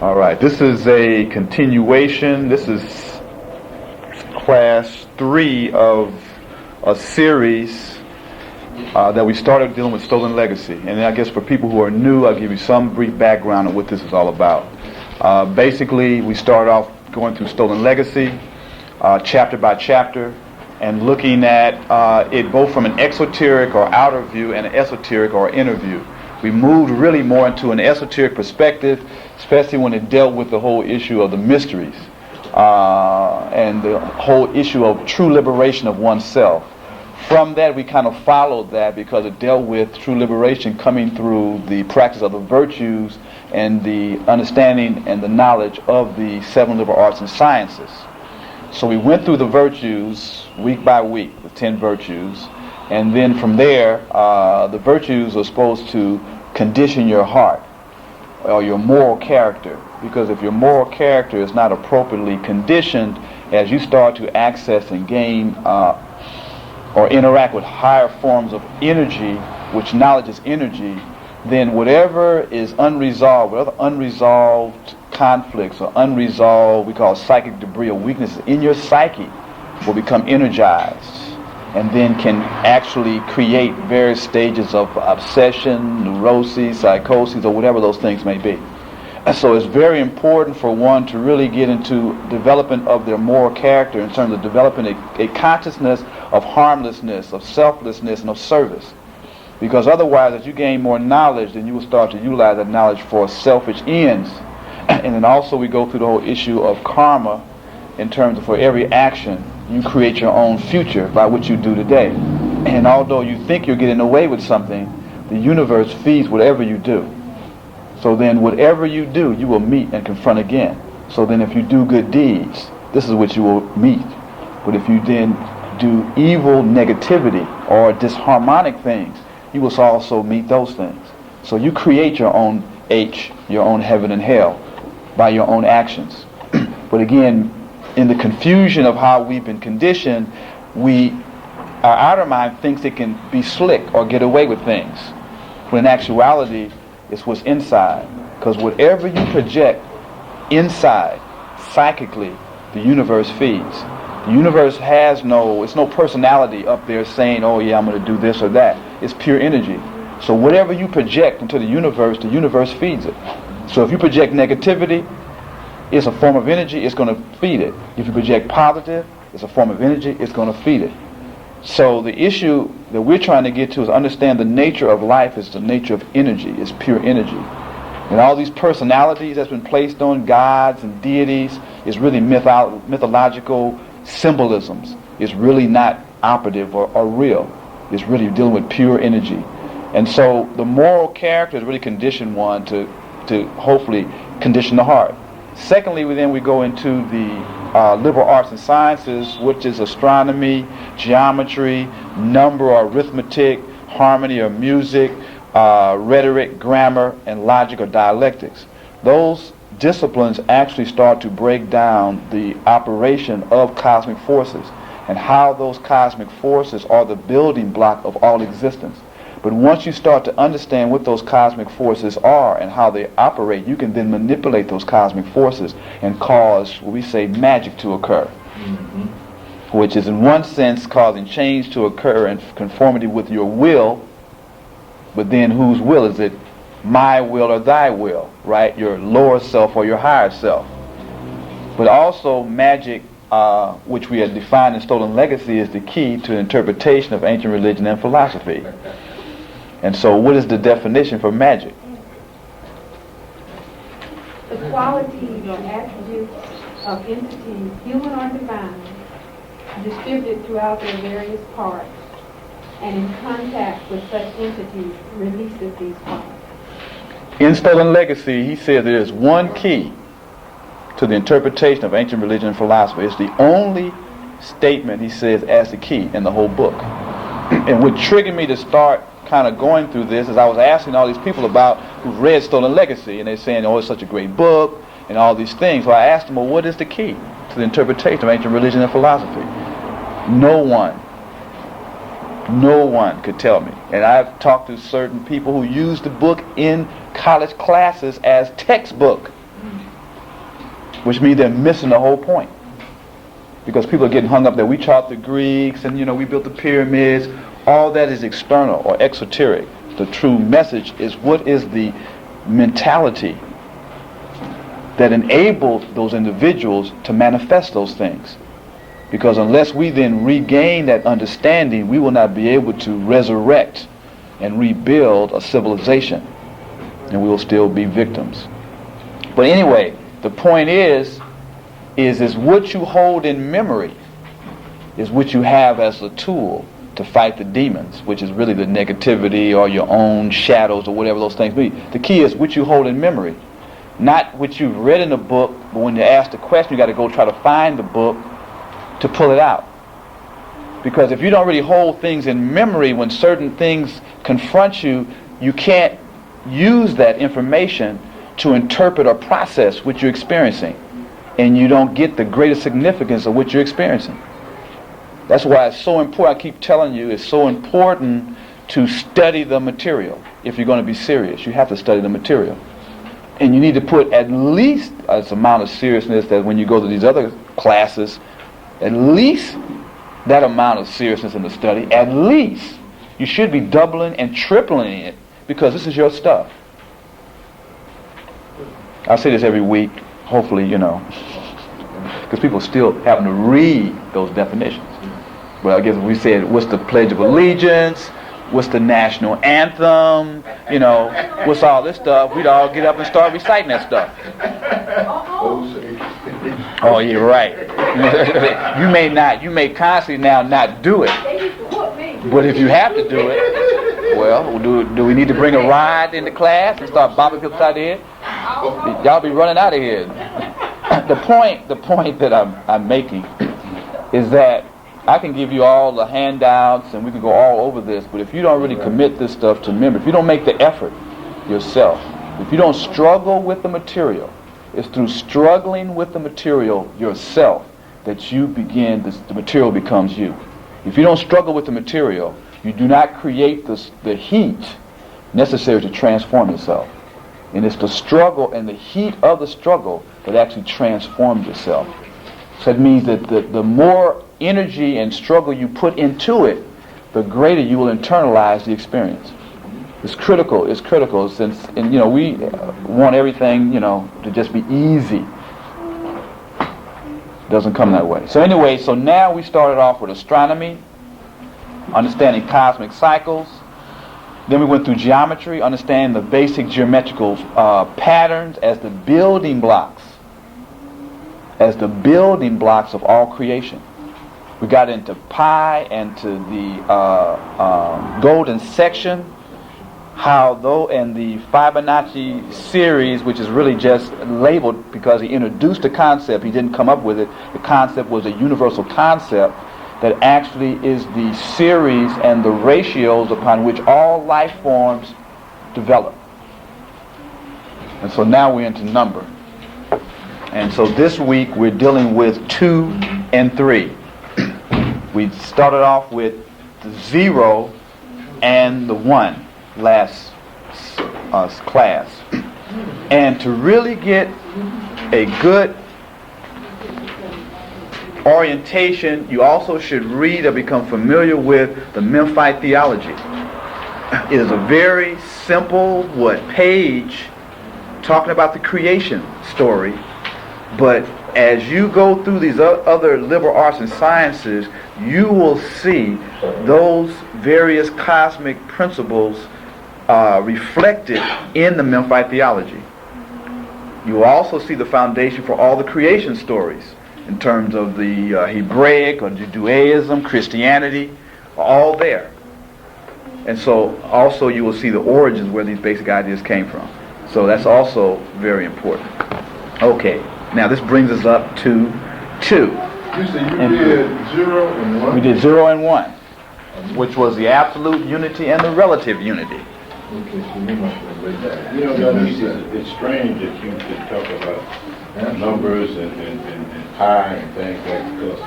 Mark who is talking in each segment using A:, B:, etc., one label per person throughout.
A: All right, this is a continuation. This is class 3 of a series that we started dealing with stolen legacy. And I guess for people who are new, I'll give you some brief background on what this is all about. Basically, we start off going through stolen legacy, chapter by chapter, and looking at it both from an exoteric or outer view and an esoteric or inner view. We moved really more into an esoteric perspective, especially when it dealt with the whole issue of the mysteries and the whole issue of true liberation of oneself. From that, we kind of followed that because it dealt with true liberation coming through the practice of the virtues and the understanding and the knowledge of the 7 liberal arts and sciences. So we went through the virtues week by week, the 10 virtues. And then from there, the virtues are supposed to condition your heart or your moral character. Because if your moral character is not appropriately conditioned, as you start to access and gain or interact with higher forms of energy, which knowledge is energy, then whatever is unresolved, whatever unresolved conflicts or unresolved, we call psychic debris or weaknesses in your psyche, will become energized. And then can actually create various stages of obsession, neuroses, psychosis, or whatever those things may be. And so it's very important for one to really get into development of their moral character in terms of developing a consciousness of harmlessness, of selflessness, and of service. Because otherwise, as you gain more knowledge, then you will start to utilize that knowledge for selfish ends. And then also we go through the whole issue of karma in terms of for every action, you create your own future by what you do today. And although you think you're getting away with something, the universe feeds whatever you do. So then whatever you do, you will meet and confront again. So then if you do good deeds, this is what you will meet. But if you then do evil negativity or disharmonic things, you will also meet those things. So you create your own your own heaven and hell by your own actions. But again, in the confusion of how we've been conditioned, our outer mind thinks it can be slick or get away with things. When in actuality, it's what's inside. Because whatever you project inside, psychically, the universe feeds. The universe has it's no personality up there saying, oh yeah, I'm going to do this or that. It's pure energy. So whatever you project into the universe feeds it. So if you project negativity, it's a form of energy, it's going to feed it. If you project positive, it's a form of energy, it's going to feed it. So the issue that we're trying to get to is understand the nature of life is the nature of energy, it's pure energy. And all these personalities that's been placed on gods and deities is really mythological symbolisms. It's really not operative or real. It's really dealing with pure energy. And so the moral character is really condition one to hopefully condition the heart. Secondly, we go into the liberal arts and sciences, which is astronomy, geometry, number or arithmetic, harmony or music, rhetoric, grammar, and logic or dialectics. Those disciplines actually start to break down the operation of cosmic forces and how those cosmic forces are the building block of all existence. But once you start to understand what those cosmic forces are and how they operate, you can then manipulate those cosmic forces and cause what we say magic to occur. Which is in one sense causing change to occur in conformity with your will, but then whose will is it? My will or thy will, right? Your lower self or your higher self. But also magic, which we have defined in Stolen Legacy, is the key to the interpretation of ancient religion and philosophy. And so what is the definition for magic?
B: The qualities or attributes of entities, human or divine, distributed throughout their various parts, and in contact with such entities, releases these parts.
A: In Stolen Legacy, he says there is one key to the interpretation of ancient religion and philosophy. It's the only statement he says as the key in the whole book. And what triggered me to start kind of going through this is I was asking all these people who've read Stolen Legacy, and they're saying, oh, it's such a great book, and all these things. So I asked them, well, what is the key to the interpretation of ancient religion and philosophy? No one could tell me. And I've talked to certain people who use the book in college classes as textbook. which means they're missing the whole point. Because people are getting hung up that we taught the Greeks and, we built the pyramids. All that is external or exoteric. The true message is what is the mentality that enabled those individuals to manifest those things. Because unless we then regain that understanding, we will not be able to resurrect and rebuild a civilization. And we will still be victims. But anyway, the point is what you hold in memory is what you have as a tool to fight the demons, which is really the negativity or your own shadows or whatever those things be. The key is what you hold in memory. Not what you've read in the book, but when you're asked a question, you got to go try to find the book to pull it out. Because if you don't really hold things in memory, when certain things confront you, you can't use that information to interpret or process what you're experiencing. And you don't get the greater significance of what you're experiencing. That's why it's so important. I keep telling you, it's so important to study the material. If you're going to be serious, you have to study the material. And you need to put at least as amount of seriousness that when you go to these other classes, at least that amount of seriousness in the study, at least you should be doubling and tripling it because this is your stuff. I say this every week, hopefully, because people still having to read those definitions. But I guess we said, what's the Pledge of Allegiance? What's the national anthem? What's all this stuff? We'd all get up and start reciting that stuff. Oh, you're right. You may constantly now not do it. But if you have to do it, well, do we need to bring a ride into class and start bombing people upside the head? Y'all be running out of here. The point that I'm making is that I can give you all the handouts and we can go all over this, but if you don't really commit this stuff to memory, if you don't make the effort yourself, if you don't struggle with the material, it's through struggling with the material yourself that you begin, the material becomes you. If you don't struggle with the material, you do not create the heat necessary to transform yourself. And it's the struggle and the heat of the struggle that actually transforms yourself. So that means that the more energy and struggle you put into it, the greater you will internalize the experience. It's critical since, we want everything, to just be easy. It doesn't come that way. So anyway, now we started off with astronomy, understanding cosmic cycles. Then we went through geometry, understanding the basic geometrical patterns as the building blocks of all creation. We got into pi and to the golden section, and the Fibonacci series, which is really just labeled because he introduced the concept. He didn't come up with it. The concept was a universal concept that actually is the series and the ratios upon which all life forms develop. And so now we're into number. And so this week we're dealing with 2 and 3. We started off with the 0 and the 1 last class. And to really get a good orientation, you also should read or become familiar with the Memphite theology. It is a very simple page talking about the creation story, but as you go through these other liberal arts and sciences, you will see those various cosmic principles reflected in the Memphite theology. You will also see the foundation for all the creation stories in terms of the Hebraic or Judaism, Christianity, all there. And so also you will see the origins where these basic ideas came from. So that's also very important. Okay, now this brings us up to 2.
C: You said you did 0 and 1?
A: We did 0 and 1, which was the absolute unity and the relative unity.
C: Okay, so you must have read that.
D: It's strange that you could talk about numbers and pi and things like that, because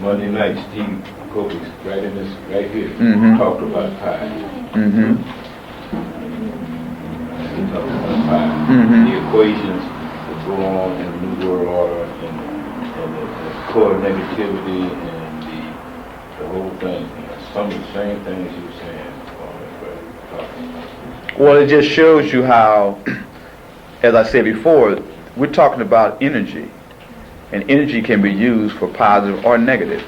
D: Monday night Steve Kobe's right in this right here talked about pi. He talked about pi. The equations, the go on in the New World Order and the core negativity and the whole thing. Some of the same things you were saying.
A: Well, it just shows you how, as I said before, we're talking about energy. And energy can be used for positive or negative.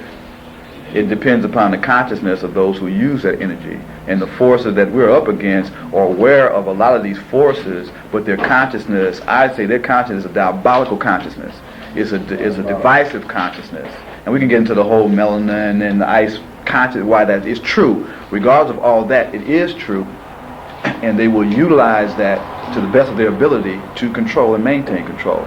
A: It depends upon the consciousness of those who use that energy. And the forces that we're up against are aware of a lot of these forces, but their consciousness, I'd say their consciousness is a diabolical consciousness. It's a divisive consciousness. And we can get into the whole melanin and the ice consciousness, why that is true. Regardless of all that, it is true. And they will utilize that to the best of their ability to control and maintain control.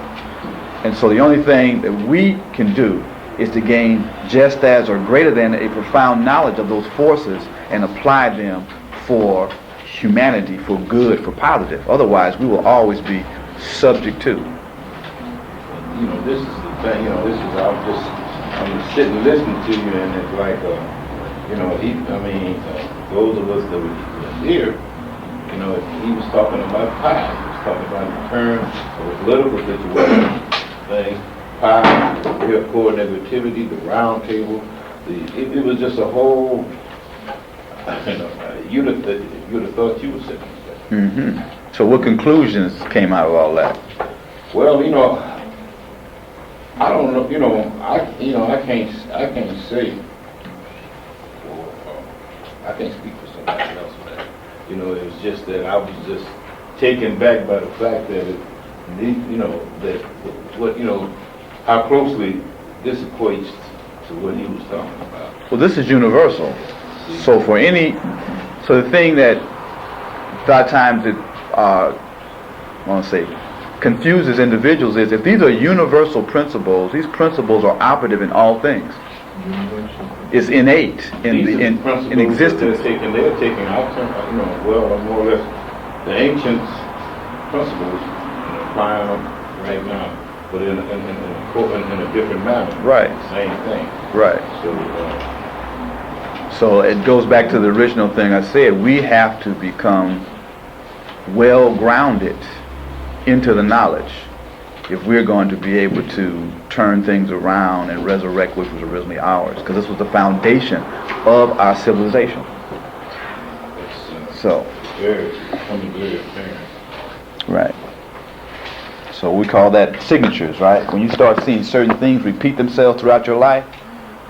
A: And so the only thing that we can do is to gain just as or greater than a profound knowledge of those forces and apply them for humanity, for good, for positive. Otherwise, we will always be subject to.
D: You know, this is the thing, you know, this is, I'm just sitting listening to you, and it's like, you know, those of us that were here, you know, he was talking about pie. He was talking about the term of a political situation, thing, pie, real core negativity, the round table. It was just a whole, you know, you'd have thought you were sitting there.
A: Mm-hmm. So what conclusions came out of all that?
D: Well, you know, I don't know, I can't say, I can't speak for somebody else, man. You know, it was just that I was just taken back by the fact that how closely this equates to what he was talking about.
A: Well, this is universal. So the thing that a lot of times confuses individuals is if these are universal principles, these principles are operative in all things. It's innate in existence.
D: They're taking out, more or less the ancient principles and applying them right now, but in a different manner.
A: Right.
D: Same thing.
A: Right. So it goes back to the original thing I said. We have to become well grounded into the knowledge if we're going to be able to turn things around and resurrect what was originally ours, because this was the foundation of our civilization. So
D: Becoming very apparent.
A: right. So we call that signatures, right? When you start seeing certain things repeat themselves throughout your life,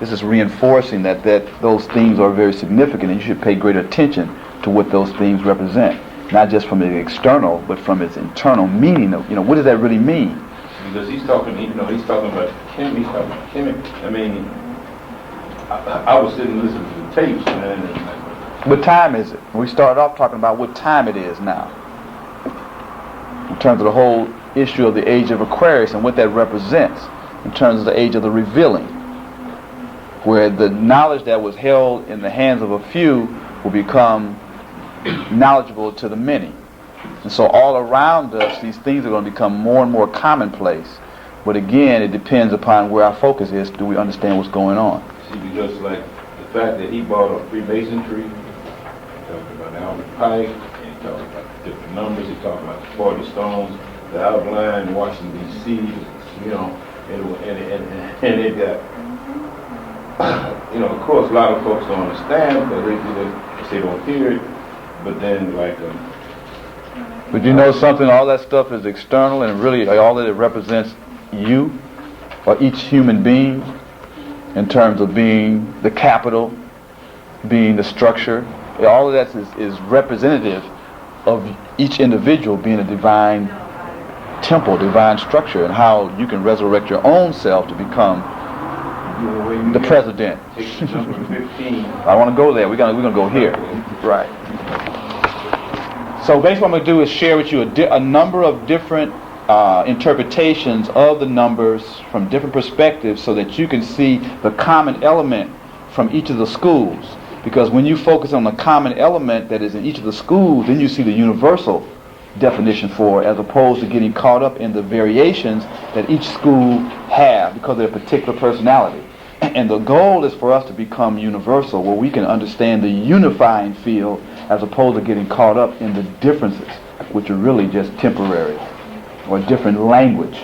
A: this is reinforcing that those themes are very significant, and you should pay great attention to what those themes represent, not just from the external, but from its internal meaning of, what does that really mean?
D: Because he's talking about he's talking about chemic. I mean, I was sitting listening to the tapes, man.
A: What time is it? We started off talking about what time it is now, in terms of the whole issue of the age of Aquarius and what that represents, in terms of the age of the revealing, where the knowledge that was held in the hands of a few will become knowledgeable to the many. And so all around us, these things are going to become more and more commonplace. But again, it depends upon where our focus is. Do we understand what's going on?
D: See, because like the fact that he brought up Freemasonry, he talked about Alvin Pike, and he talked about the different numbers, he talked about the 40 stones, the outline, Washington, D.C., and it got, of course, a lot of folks don't understand because they don't hear it, but then
A: But you know something, all that stuff is external, and really all that it represents you, or each human being, in terms of being the capital, being the structure. All of that is representative of each individual being a divine temple, divine structure, and how you can resurrect your own self to become the president.
D: Number 15.
A: I want to go there. We're gonna go here. Right. So basically what I'm going to do is share with you a number of different interpretations of the numbers from different perspectives so that you can see the common element from each of the schools. Because when you focus on the common element that is in each of the schools, then you see the universal definition for it, as opposed to getting caught up in the variations that each school have because of their particular personality. And the goal is for us to become universal, where we can understand the unifying field as opposed to getting caught up in the differences, which are really just temporary. or a different language.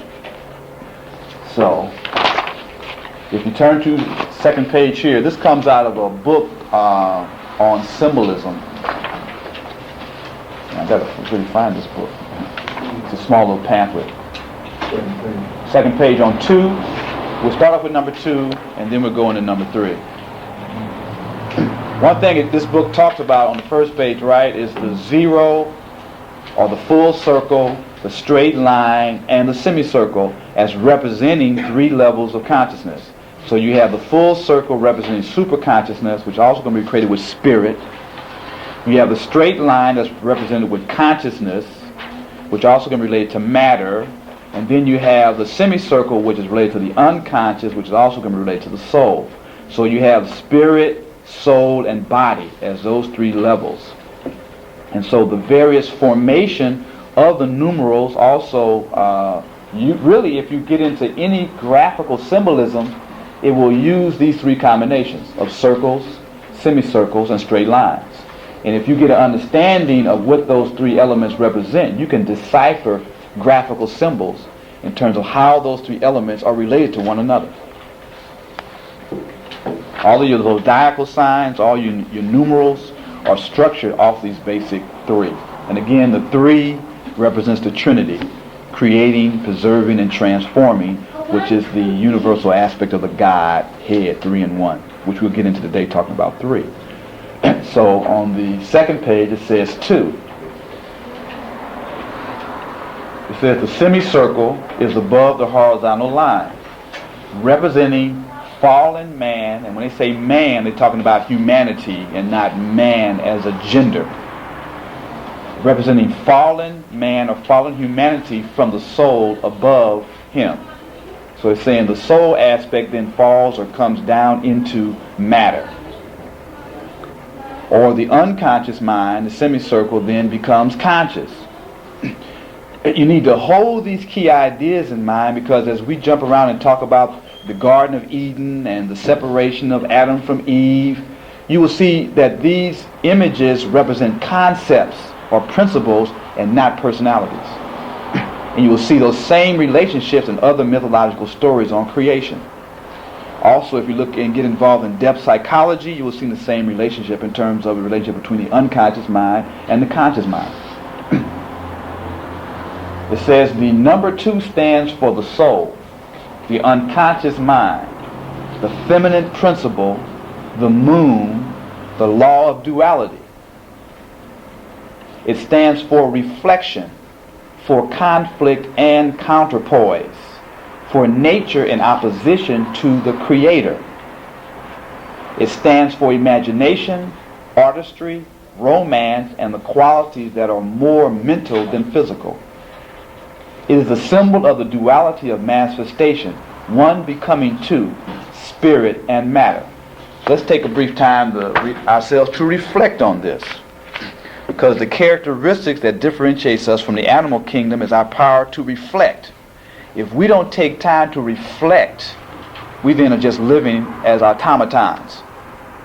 A: So, if you turn to the second page here, this comes out of a book on symbolism. I gotta really find this book. It's a small little pamphlet. Second page on 2. We'll start off with number 2, and then we'll go into number 3. One thing that this book talks about on the first page, right, is the zero, or the full circle, the straight line, and the semicircle as representing 3 levels of consciousness. So you have the full circle representing superconsciousness, which is also going to be created with spirit. You have the straight line that's represented with consciousness, which is also going to be related to matter. And then you have the semicircle, which is related to the unconscious, which is also going to be related to the soul. So you have spirit, soul, and body as those 3 levels. And so the various formation of the numerals also, if you get into any graphical symbolism, it will use these 3 combinations of circles, semicircles, and straight lines. And if you get an understanding of what those 3 elements represent, you can decipher graphical symbols in terms of how those 3 elements are related to one another. All of your zodiacal signs, all your numerals are structured off these basic 3. And again, the 3 represents the Trinity, creating, preserving, and transforming, which is the universal aspect of the Godhead, 3 in 1, which we'll get into today talking about 3. So on the second page it says 2. It says the semicircle is above the horizontal line, representing fallen man. And when they say man, they're talking about humanity and not man as a gender. Representing fallen man or fallen humanity from the soul above him. So it's saying the soul aspect then falls or comes down into matter. Or the unconscious mind, the semicircle, then becomes conscious. You need to hold these key ideas in mind, because as we jump around and talk about the Garden of Eden and the separation of Adam from Eve, you will see that these images represent concepts or principles and not personalities. And you will see those same relationships in other mythological stories on creation. Also, if you look and get involved in depth psychology, you will see the same relationship in terms of the relationship between the unconscious mind and the conscious mind. It says the number 2 stands for the soul, the unconscious mind, the feminine principle, the moon, the law of duality. It stands for reflection, for conflict and counterpoise, for nature in opposition to the creator. It stands for imagination, artistry, romance, and the qualities that are more mental than physical. It is a symbol of the duality of manifestation, one becoming 2, spirit and matter. Let's take a brief time ourselves to reflect on this, because the characteristics that differentiates us from the animal kingdom is our power to reflect. If we don't take time to reflect, we then are just living as automatons.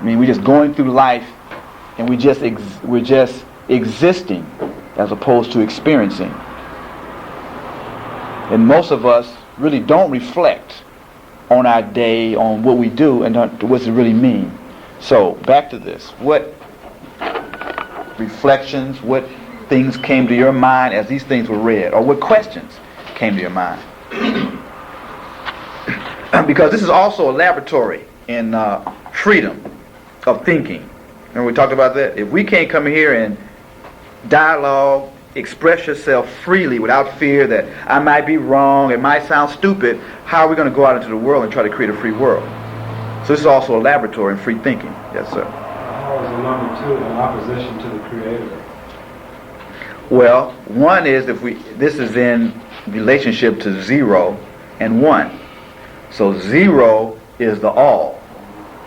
A: I mean, we're just going through life, and we're just existing as opposed to experiencing. And most of us really don't reflect on our day, on what we do, and what does it really mean. So, back to this. What reflections, what things came to your mind as these things were read? Or what questions came to your mind? Because this is also a laboratory in freedom of thinking. Remember we talked about that? If we can't come here and dialogue, express yourself freely without fear that I might be wrong, it might sound stupid, how are we going to go out into the world and try to create a free world? So this is also a laboratory in free thinking. Yes, sir.
E: How is the number 2 in opposition to the Creator?
A: Well, one is this is in relationship to 0 and 1. So 0 is the all.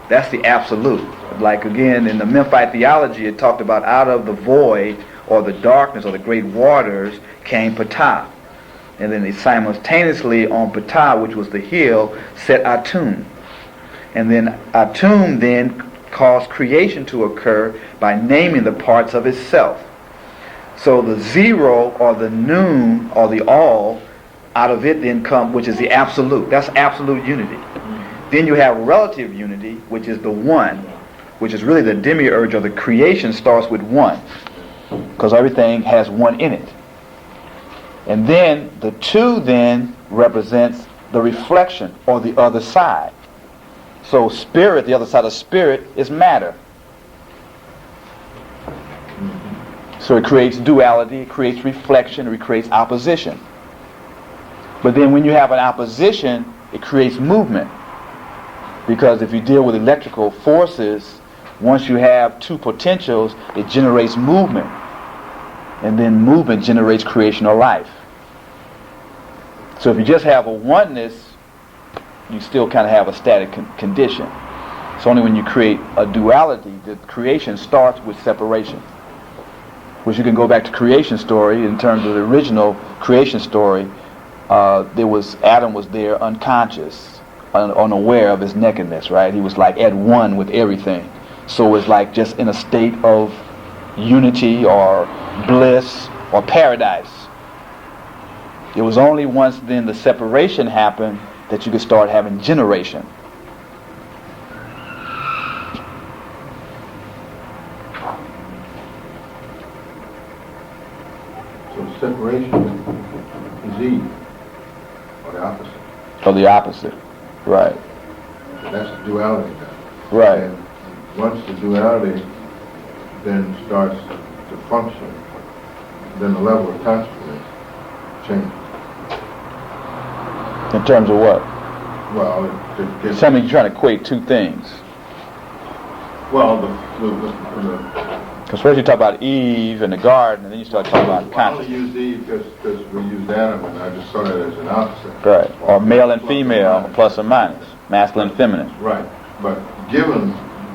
A: That's the absolute. Like again, in the Memphite theology, it talked about out of the void or the darkness or the great waters came Ptah. And then they simultaneously on Ptah, which was the hill, set Atum. And then Atum then caused creation to occur by naming the parts of itself. So the zero or the noon or the all, out of it then come, which is the absolute. That's absolute unity. Then you have relative unity, which is the one, which is really the demiurge, or the creation starts with one, because everything has one in it. And then the two then represents the reflection, or the other side. So spirit, the other side of spirit, is matter. So it creates duality, it creates reflection, it creates opposition. But then when you have an opposition, it creates movement. Because if you deal with electrical forces, once you have two potentials, it generates movement. And then movement generates creation or life. So if you just have a oneness, you still kind of have a static condition. It's only when you create a duality that creation starts with separation. Which you can go back to creation story. In terms of the original creation story, Adam was there unconscious, unaware of his nakedness, right? He was like at one with everything. So it was like just in a state of unity or bliss or paradise. It was only once then the separation happened that you could start having generation.
C: So separation is Eve, or the opposite.
A: Or the opposite, right.
C: So that's the duality now.
A: Right.
C: And once the duality then starts to function, then the level of consciousness changes.
A: In terms of what?
C: Well, it gets...
A: Something you're trying to equate two things.
C: Well,
A: Because first you talk about Eve and the garden, and then you start talking about
C: I only
A: consciousness.
C: use Eve because we used Adam, and I just saw it as an opposite.
A: Right. Or male and female, plus or minus. Masculine and feminine.
C: Right. But given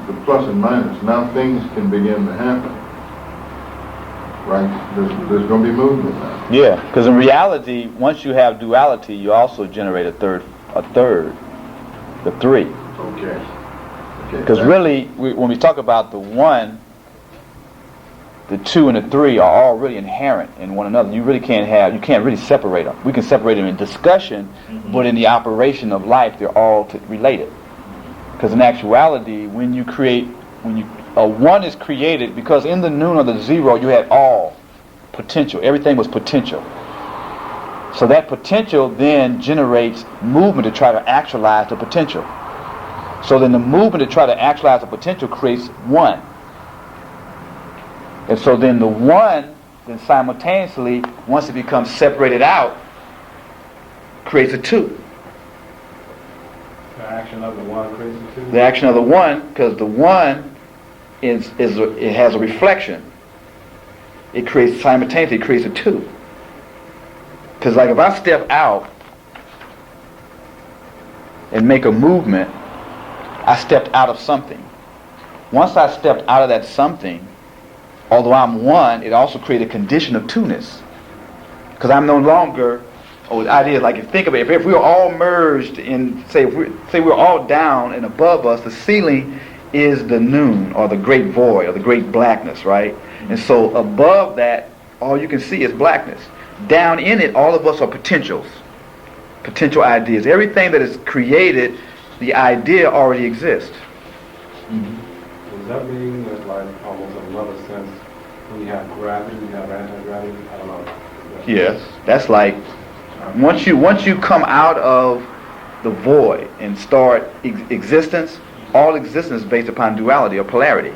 C: the plus and minus, now things can begin to happen. Right? There's going to be movement now.
A: Yeah, because in reality, once you have duality, you also generate a third, the three.
C: Okay.
A: Because really, when we talk about the one, the two and the three are all really inherent in one another. You can't really separate them. We can separate them in discussion, but in the operation of life, they're all related. Because in actuality, when a one is created, because in the noon or the zero, you had all potential. Everything was potential. So that potential then generates movement to try to actualize the potential. So then the movement to try to actualize the potential creates one. And so then the one, then simultaneously, once it becomes separated out, creates a two.
E: The action of the one creates the two?
A: The action of the one, because the one it has a reflection. It creates simultaneously, it creates a two. Because like if I step out and make a movement, I stepped out of something. Once I stepped out of that something, although I'm one, it also created a condition of two-ness. Because I'm no longer, the idea is like, if you think of it, if we were all merged in, say we're all down and above us, the ceiling is the noon, or the great void, or the great blackness, right? And so above that, all you can see is blackness. Down in it, all of us are potentials, potential ideas. Everything that is created, the idea already exists.
E: Does that mean that, like, almost in another sense, when you have gravity, you have anti-gravity? I don't know.
A: Yes, that's like once you come out of the void and start existence, all existence is based upon duality or polarity.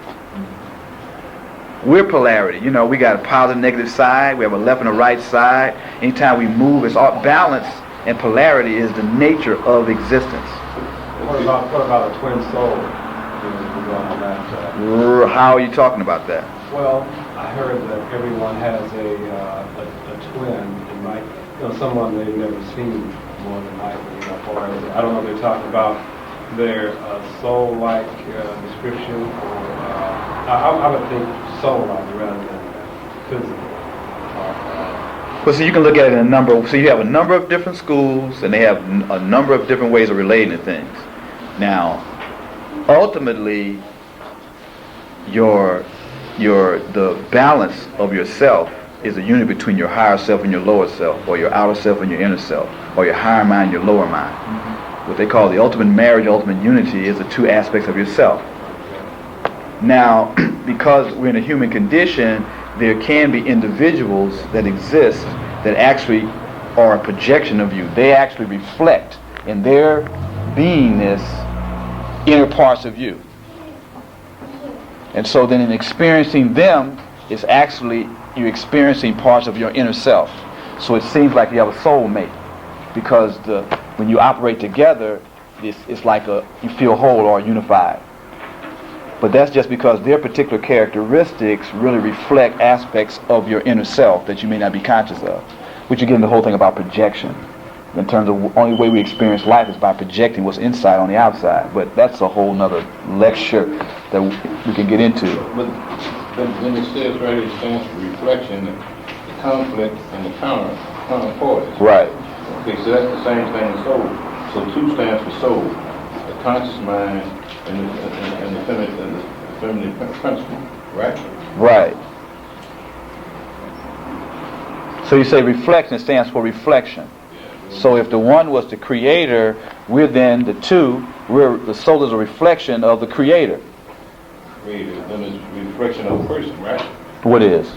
A: We're polarity. We got a positive, negative side. We have a left and a right side. Anytime we move, it's all balance, and polarity is the nature of existence.
E: What about a twin soul?
A: How are you talking about that?
E: Well, I heard that everyone has a twin. It might, someone they've never seen more than likely. I don't know if they're talking about their soul-like description, or I would think soul-like rather than physical.
A: Well, so you can look at it in a number. So you have a number of different schools, and they have a number of different ways of relating to things. Now, ultimately, the balance of yourself is a unity between your higher self and your lower self, or your outer self and your inner self, or your higher mind and your lower mind. What they call the ultimate marriage, ultimate unity, is the two aspects of yourself. Now, because we're in a human condition, there can be individuals that exist that actually are a projection of you. They actually reflect in their beingness inner parts of you. And so then in experiencing them, it's actually you're experiencing parts of your inner self. So it seems like you have a soulmate, because when you operate together, it's like you feel whole or unified. But that's just because their particular characteristics really reflect aspects of your inner self that you may not be conscious of. Which you get into the whole thing about projection. In terms of the only way we experience life is by projecting what's inside on the outside. But that's a whole nother lecture that we can get into.
D: But when it says right, it stands for reflection, the conflict, and the counterpoise.
A: Right.
D: Okay, so that's the same thing as soul. So 2 stands for soul, the conscious mind, and the feminine principle, right?
A: Right. So you say reflection stands for reflection. So if the one was the creator, we're then the two. The soul is a reflection of the creator.
D: Creator, then it's a reflection of a person, right?
A: What is?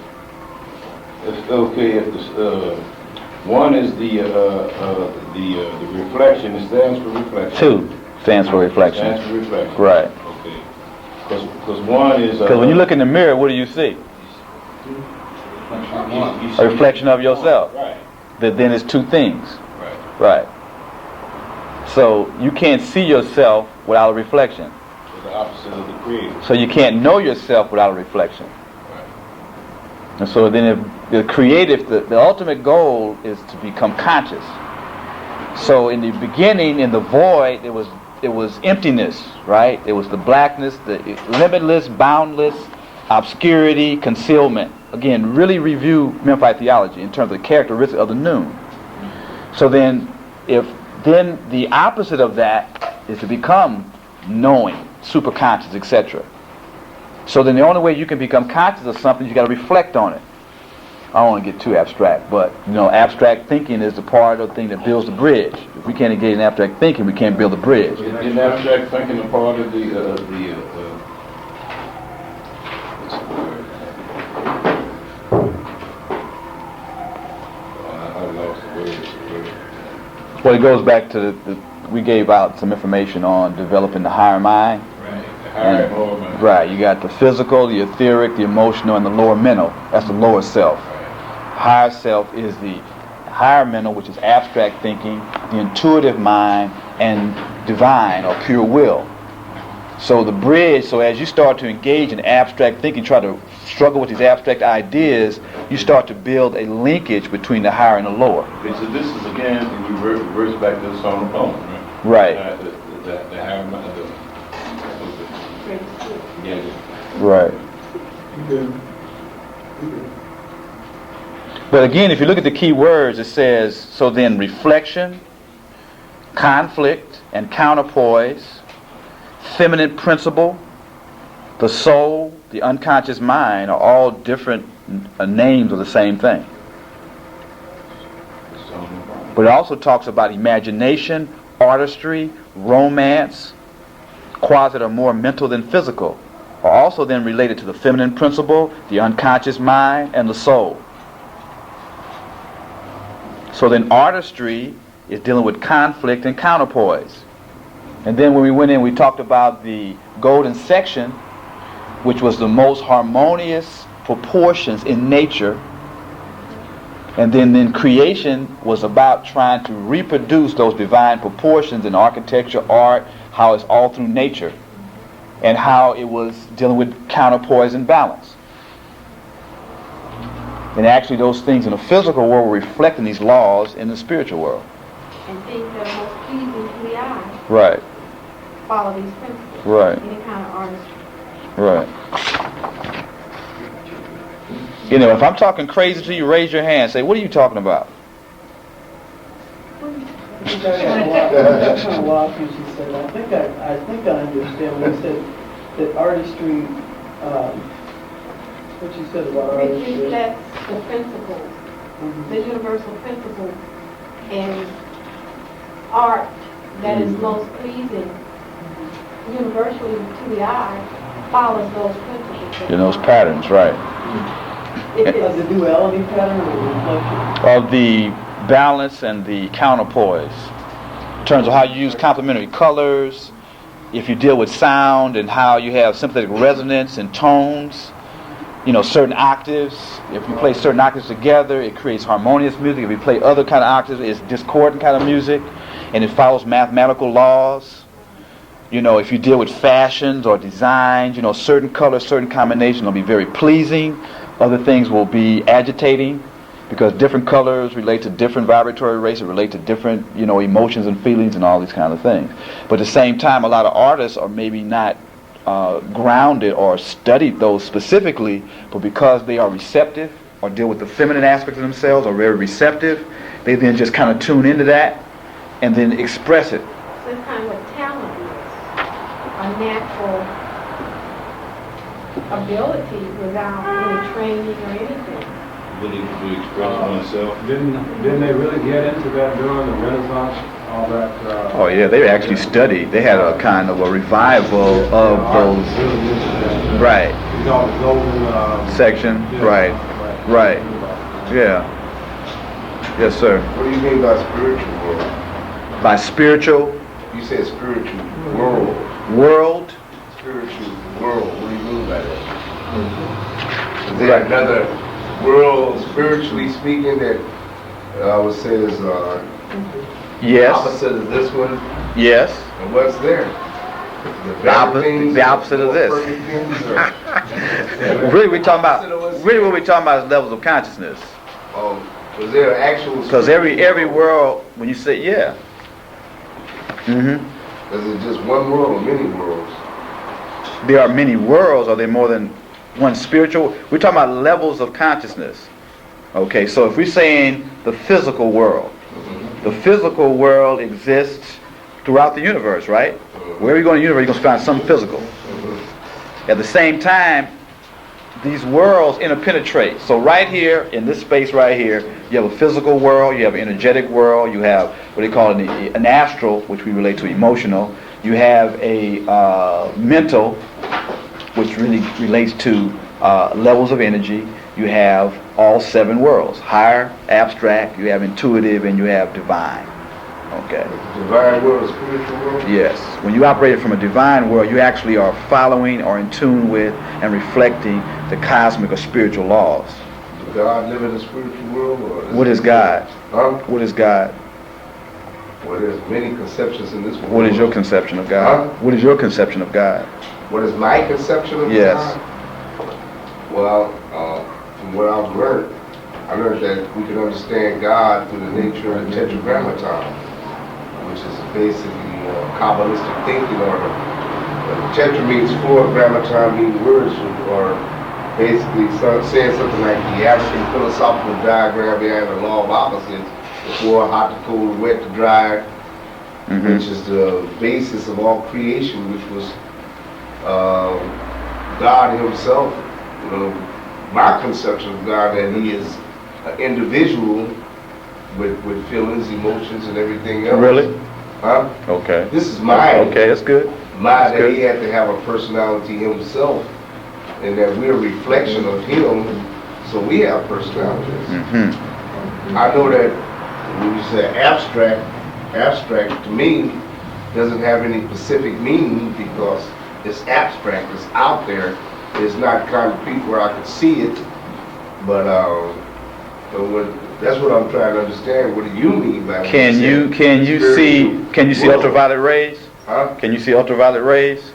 D: It's okay if the one is the reflection. It stands for reflection.
A: 2 stands for reflection.
D: Stands for reflection.
A: Right.
D: Okay. Because one is.
A: Because when you look in the mirror, what do you see? A reflection of yourself.
D: Right.
A: That then is 2 things.
D: Right.
A: Right. So you can't see yourself without a reflection.
D: So the opposite of the creator.
A: So you can't know yourself without a reflection.
D: Right.
A: And so then if the creative, the ultimate goal is to become conscious. So in the beginning, in the void, it was emptiness, right? It was the blackness, the limitless, boundless, obscurity, concealment. Again, really review Memphite theology in terms of the characteristics of the noon. So then the opposite of that is to become knowing, superconscious, etc. So then the only way you can become conscious of something, you got to reflect on it. I don't want to get too abstract, but abstract thinking is the part of the thing that builds the bridge. If we can't engage in abstract thinking, we can't build a bridge.
D: Isn't abstract thinking a part of the what's the word? I lost the word.
A: Well, it goes back to we gave out some information on developing the higher mind.
D: Right. The higher and lower mind.
A: Right. You got the physical, the etheric, the emotional, and the lower mental. That's the lower self. Higher self is the higher mental, which is abstract thinking, the intuitive mind, and divine or pure will. So the bridge, so as you start to engage in abstract thinking, try to struggle with these abstract ideas, you start to build a linkage between the higher and the lower.
D: Okay, so this is again, and you reverse back to the song of poem, right?
A: Right.
D: The higher mind. Yeah.
A: Right. But again, if you look at the key words, it says, so then reflection, conflict, and counterpoise, feminine principle, the soul, the unconscious mind are all different names of the same thing. But it also talks about imagination, artistry, romance, qualities that are more mental than physical, are also then related to the feminine principle, the unconscious mind, and the soul. So then artistry is dealing with conflict and counterpoise. And then when we went in, we talked about the golden section, which was the most harmonious proportions in nature. And then creation was about trying to reproduce those divine proportions in architecture, art, how it's all through nature, and how it was dealing with counterpoise and balance. And actually those things in the physical world were reflecting these laws in the spiritual world.
B: And things that are most pleasing to the eye
A: Right.
B: follow these principles.
A: Right.
B: Any kind of artistry.
A: Right. If I'm talking crazy to you, raise your hand. Say, what are you talking about?
F: That's kind of wild things you said. I think I understand when you said that artistry what you said about artists.
B: reflects the principles, the universal principles, and art that is most pleasing universally to the eye follows those principles.
A: In those patterns, right.
B: If
F: Like
B: it's-
F: the duality pattern or reflection?
A: Of the balance and the counterpoise. In terms of how you use complementary colors, if you deal with sound and how you have sympathetic resonance and tones, certain octaves. If you play certain octaves together, it creates harmonious music. If you play other kind of octaves, it's discordant kind of music, and it follows mathematical laws. If you deal with fashions or designs, certain colors, certain combinations will be very pleasing. Other things will be agitating, because different colors relate to different vibratory rates, relate to different, emotions and feelings and all these kind of things. But at the same time, a lot of artists are maybe not grounded or studied those specifically, but because they are receptive or deal with the feminine aspects of themselves, are very receptive, they then just kind of tune into that and then express it.
B: So it's kind of what talent is, a natural ability without any training or anything.
D: ability to express oneself.
E: Didn't they really get into that during the Renaissance? All that.
A: Oh yeah, they actually studied. They had a kind of a revival of those. Right.
E: You know, the golden
A: Section.
E: yeah,
A: Right. Right. Yeah. Yes, sir.
C: What do you mean by spiritual world?
A: By spiritual
C: You said spiritual world.
A: world.
C: Spiritual world. What do you mean by that? Is there another world, spiritually speaking, that I would say is
A: Yes.
C: opposite of this one?
A: Yes.
C: And what's there?
A: The opposite of this. Really, what we're talking about is levels of consciousness.
C: Was there an actual?
A: Because every world, when you say yeah. Mm-hmm.
C: Is it just one world or many worlds?
A: There are many worlds. Are there more than one spiritual? We're talking about levels of consciousness. Okay, so if we're saying the physical world, the physical world exists throughout the universe, right? Wherever you go in the universe, you're going to find something physical. At the same time, these worlds interpenetrate. So right here, in this space right here, you have a physical world, you have an energetic world, you have what they call an astral, which we relate to emotional. You have a mental, which really relates to levels of energy. You have all 7 worlds: higher, abstract, you have intuitive, and you have divine. Okay.
C: Divine world, spiritual world?
A: Yes. When you operate from a divine world, you actually are following or in tune with and reflecting the cosmic or spiritual laws.
C: Does God live in the spiritual world? Or
A: What is God?
C: Huh?
A: What is God?
C: Well, there's many conceptions in this world.
A: What is your conception of God?
C: Huh?
A: What is your conception of God?
C: What is my conception of
A: Yes.
C: God? Well, from what I've learned, I learned that we can understand God through the nature of the tetragrammaton, which is basically Kabbalistic thinking order. Tetra means 4, grammaton means words, or basically saying something like the African philosophical diagram behind the law of opposites, the 4, hot to cold, wet to dry, which is the basis of all creation, which was God himself. My conception of God, that he is an individual with feelings, emotions, and everything else.
A: Really?
C: Huh?
A: Okay.
C: This is mine.
A: Okay, that's good.
C: Mine, that
A: good.
C: he had to have a personality himself, and that we're a reflection of him, so we have personalities. I know that when you say abstract to me doesn't have any specific meaning, because it's abstract, it's out there, it's not concrete where I can see it, but that's what I'm trying to understand. What do you mean by
A: Can you see ultraviolet rays?
C: Huh?
A: Can you see ultraviolet rays?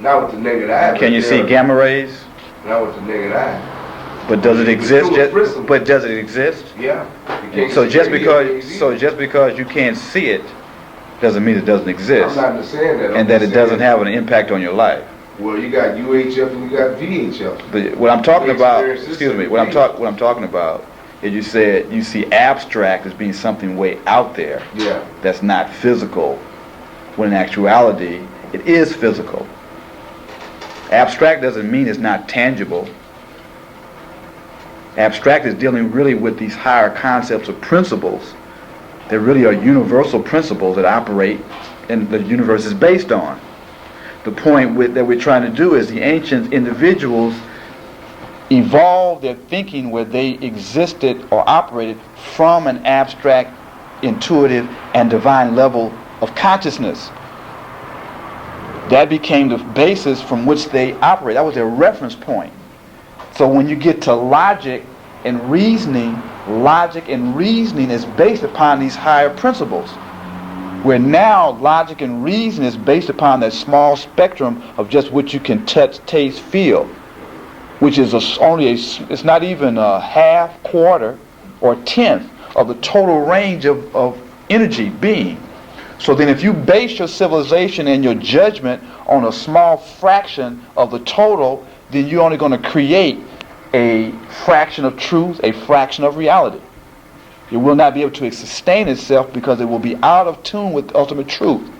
C: Not with the naked eye.
A: Can you see gamma rays?
C: Not with the naked eye.
A: But does it exist?
C: through a prism.
A: But does it exist?
C: Yeah. You can't
A: So
C: see
A: just
C: radio,
A: because you can't see it doesn't mean it doesn't exist,
C: I'm not saying that.
A: and that it doesn't have an impact on your life.
C: Well, you got UHF and you got VHF.
A: But what I'm talking about,
C: Experiences
A: excuse me,
C: and
A: what I'm talking about is you said you see abstract as being something way out there
C: Yeah.
A: that's not physical, when in actuality it is physical. Abstract doesn't mean it's not tangible. Abstract is dealing really with these higher concepts or principles that really are universal principles that operate and the universe is based on. The point that we're trying to do is the ancient individuals evolved their thinking where they existed or operated from an abstract, intuitive, and divine level of consciousness. That became the basis from which they operate. That was their reference point. So when you get to logic and reasoning is based upon these higher principles. Where now logic and reason is based upon that small spectrum of just what you can touch, taste, feel, which is it's not even a half, quarter, or tenth of the total range of energy being. So then if you base your civilization and your judgment on a small fraction of the total, then you're only going to create a fraction of truth, a fraction of reality. It will not be able to sustain itself because it will be out of tune with ultimate truth.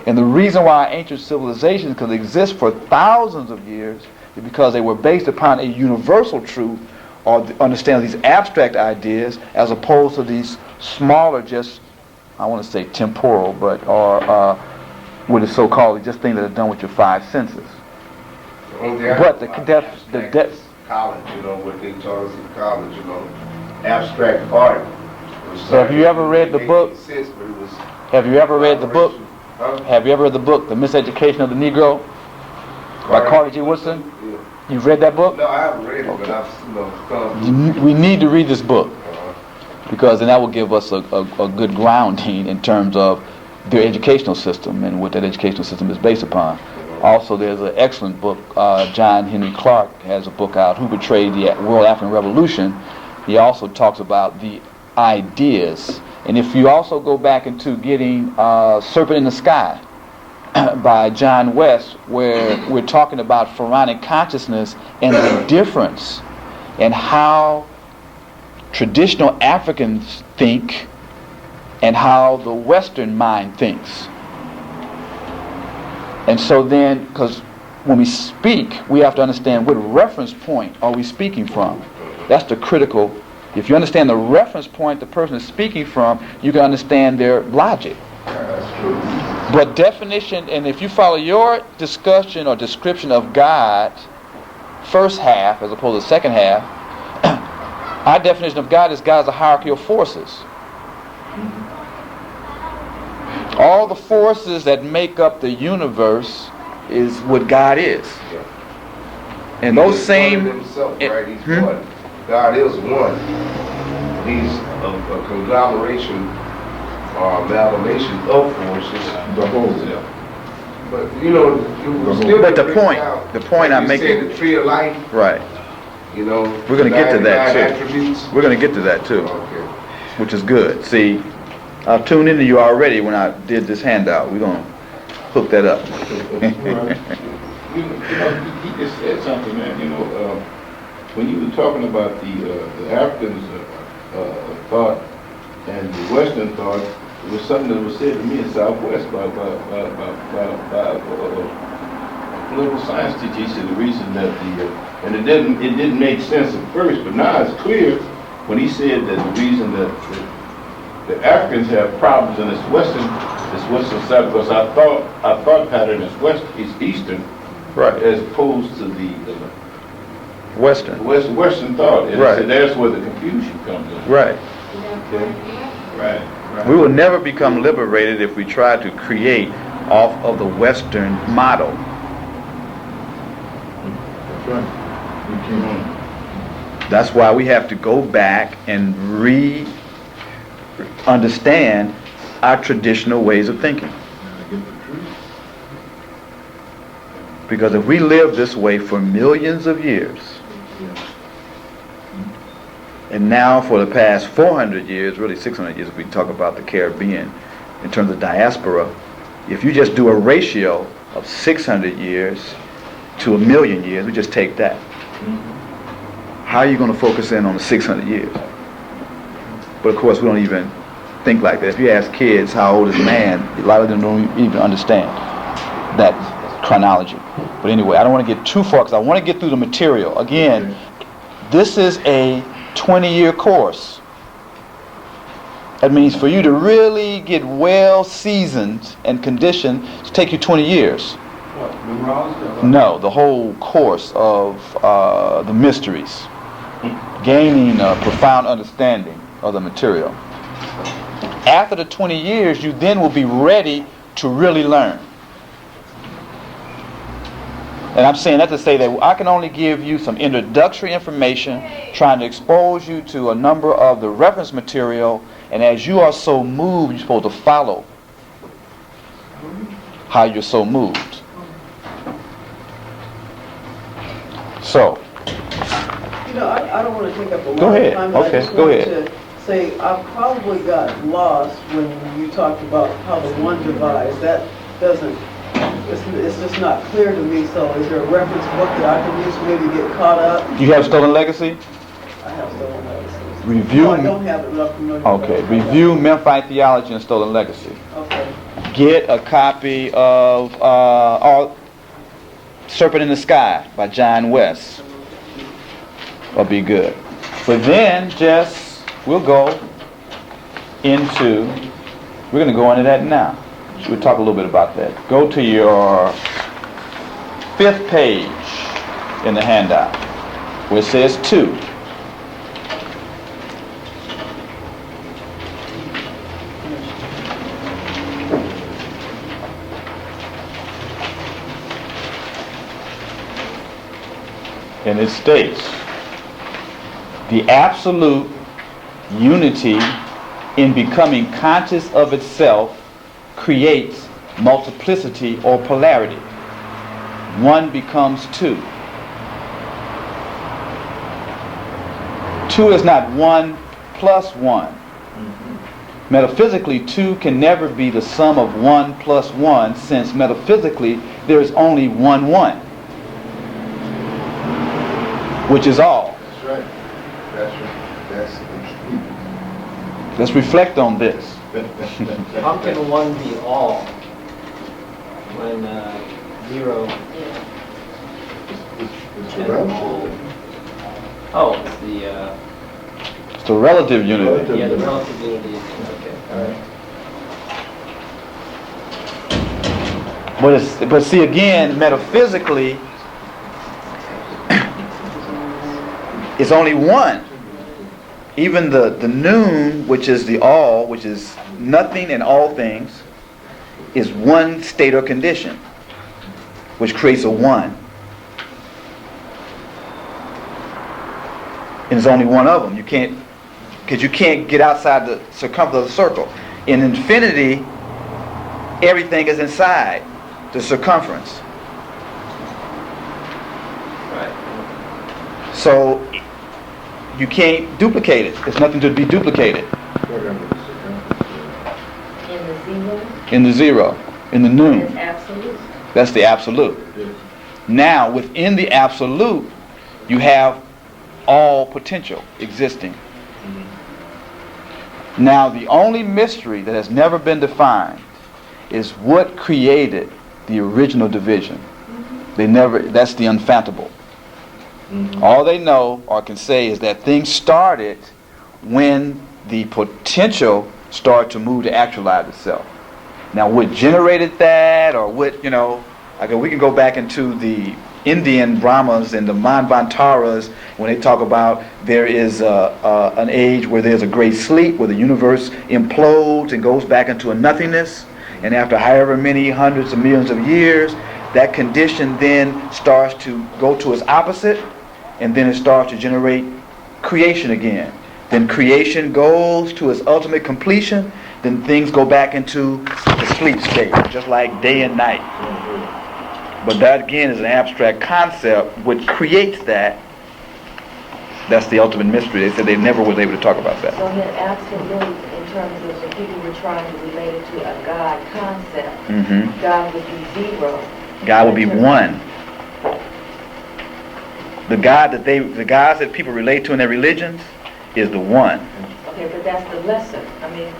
A: And the reason why ancient civilizations could exist for thousands of years is because they were based upon a universal truth or understand these abstract ideas as opposed to these smaller, just, I want to say temporal, but or what is so-called just things that are done with your five senses. But the depth.
C: College, what they taught us in college, abstract art.
A: So have you ever read the book? Have you ever read the book? Have you ever read the book, The Miseducation of the Negro, by Carter G. Woodson?
C: Yeah.
A: You've read that book?
C: No, I haven't read it, but I've
A: We need to read this book because then that will give us a good grounding in terms of their educational system and what that educational system is based upon. Also, there's an excellent book. John Henry Clark has a book out, Who Betrayed the World African Revolution. He also talks about the ideas. And if you also go back into getting Serpent in the Sky by John West, where we're talking about pharaonic consciousness and the difference in how traditional Africans think and how the Western mind thinks. And so then, because when we speak, we have to understand what reference point are we speaking from. That's the critical. If you understand the reference point the person is speaking from, you can understand their logic.
C: That's true.
A: But definition, and if you follow your discussion or description of God, first half as opposed to the second half, our definition of God is God's a hierarchy of forces. All the forces that make up the universe is what God is.
C: Yeah.
A: And those same...
C: himself, right? He's one. God is one. He's a conglomeration or amalgamation of forces.
D: The whole self.
C: But still
A: But the point I'm making...
C: the tree of life.
A: Right. We're going to get to that too.
C: Attributes.
A: We're going to get to that too.
C: Okay.
A: Which is good. See, I've tuned into you already when I did this handout. We're going to hook that up.
D: He just said something, man. When you were talking about the Africans' thought and the Western thought, it was something that was said to me in Southwest by a political science teacher. He said the reason that and it didn't make sense at first, but now it's clear when he said that the reason that the Africans have problems in this Western side because our thought pattern is Eastern,
A: Right.
D: as opposed to the
A: Western.
D: Western thought. And
A: Right.
D: so that's where the confusion comes in.
A: Right.
D: Okay. Right.
A: We will never become liberated if we try to create off of the Western model.
D: That's right. We can't.
A: That's why we have to go back and understand our traditional ways of thinking. Because if we live this way for millions of years, and now for the past 400 years, really 600 years if we talk about the Caribbean, in terms of diaspora, if you just do a ratio of 600 years to a million years, we just take that. How are you going to focus in on the 600 years? But of course, we don't even think like that. If you ask kids how old is man, a lot of them don't even understand that chronology. But anyway, I don't want to get too far because I want to get through the material. Again, this is a 20-year course. That means for you to really get well seasoned and conditioned, to take you 20 years.
E: What, numerology?
A: No, the whole course of the mysteries. Gaining a profound understanding of the material. After the 20 years, you then will be ready to really learn. And I'm saying that to say that I can only give you some introductory information, trying to expose you to a number of the reference material, and as you are so moved, you're supposed to follow how you're so moved. So,
F: I don't want to take up a lot
A: Go ahead.
F: of time, but
A: Okay,
F: I just
A: go
F: wanted
A: ahead.
F: to say I probably got lost when you talked about how the one divides. That doesn't, it's just not clear to me. So is there a reference book that I can use to maybe get caught up?
A: you have Stolen Legacy?
F: I have Stolen Legacy.
A: Review.
F: No, I don't have it, but I'm familiar with
A: Okay,
F: it.
A: review Memphite Theology and Stolen Legacy.
F: Okay.
A: Get a copy of Serpent in the Sky by John West. That'll be good. But then we'll go into, we're going to go into that now. We'll talk a little bit about that. Go to your 5th page in the handout where it says 2. And it states, the absolute unity in becoming conscious of itself creates multiplicity or polarity. 1 becomes 2. 2 is not 1 plus 1. Metaphysically, 2 can never be the sum of 1 plus 1, since metaphysically there is only 1 1. Which is all.
C: That's right. That's right.
A: Let's reflect on this.
G: How can 1 be all when 0?
C: It's a relative.
G: Oh, it's
A: It's the relative unity.
G: the relative unity. Okay, all right.
A: But see again, metaphysically, it's only 1. Even the noon, which is the all, which is nothing and all things, is 1 state or condition, which creates a 1. And there's only 1 of them. You can't get outside the circumference of the circle. In infinity, everything is inside the circumference.
G: Right.
A: So you can't duplicate it. There's nothing to be duplicated. In the 0. In the noon.
H: It's absolute.
A: That's the absolute. Now, within the absolute, you have all potential existing. Now, the only mystery that has never been defined is what created the original division. That's the unfathomable. All they know or can say is that things started when the potential started to move to actualize itself. Now, what generated that, or what, we can go back into the Indian Brahmas and the Manvantaras when they talk about there is an age where there's a great sleep, where the universe implodes and goes back into a nothingness, and after however many hundreds of millions of years, that condition then starts to go to its opposite, and then it starts to generate creation again. Then creation goes to its ultimate completion, then things go back into the sleep state, just like day and night. But that again is an abstract concept. What creates that, that's the ultimate mystery. They said they never was able to talk about that.
H: So then absolute, in terms of the people were trying to relate it to a God concept, God would be 0.
A: God would be 1. The gods that people relate to in their religions is the 1.
H: Okay, but that's the lesser. I mean,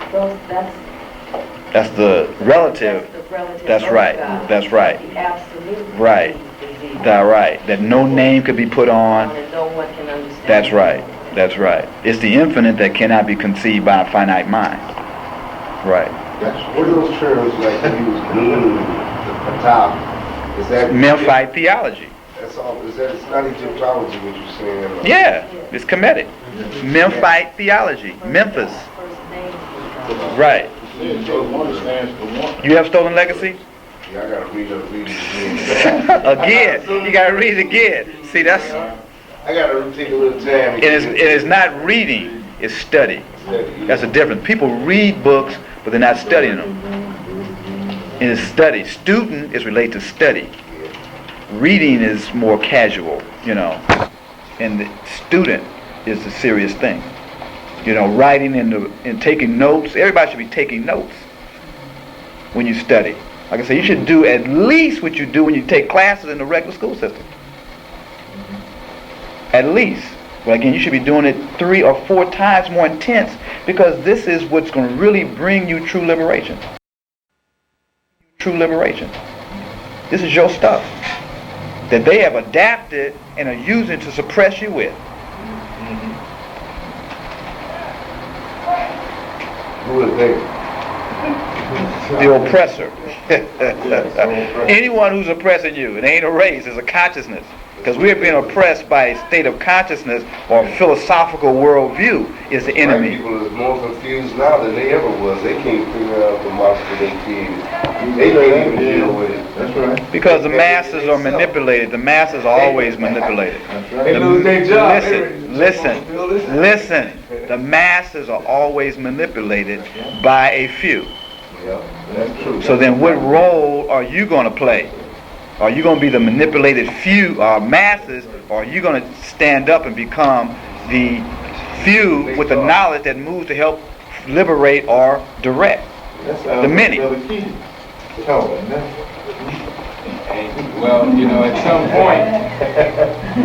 A: That's the relative.
H: That's the relative.
A: That's
H: of
A: right.
H: God.
A: That's right.
H: The absolute.
A: Right.
H: Is 0.
A: That's right. That no name could be put on.
H: And no one can understand.
A: That's right. That's right. It's the infinite that cannot be conceived by a finite mind. Right.
C: What are those terms like you use, Nun, the Patah? Is that
A: Memphite theology.
C: That's all. Is that? It's not Egyptology, what you're saying?
A: Yeah, it's Kemetic. Memphite theology. Memphis. Right.
D: One stands for one.
A: You have stolen legacy?
C: Yeah, I gotta read it again.
A: Again. You gotta read it again. See, that's
C: I gotta take a little time.
A: it is not reading, it's study. That's the difference. People read books, but they're not studying them. And it's study. Student is related to study. Reading is more casual, you know. And the student is the serious thing. You know, writing and taking notes. Everybody should be taking notes when you study. Like I said, you should do at least what you do when you take classes in the regular school system. At least. But again, you should be doing it 3 or 4 times more intense, because this is what's going to really bring you true liberation. True liberation. This is your stuff that they have adapted and are using to suppress you with.
C: Who would think?
A: The oppressor. Anyone who's oppressing you. It ain't a race, it's a consciousness. Because we're being oppressed by a state of consciousness or philosophical worldview is the enemy.
C: White people are more confused now than they ever was. They can't figure out the monster they created. They can't even deal with it.
D: That's right.
A: Because the masses are manipulated. The masses are always manipulated.
D: That's right.
C: They lose their job.
A: Listen. The masses are always manipulated by a few.
C: Yeah, that's true.
A: So then what role are you going to play? Are you going to be the manipulated few, masses, or are you going to stand up and become the few with the knowledge that moves to help liberate or direct the many?
E: Well, you know, at some point,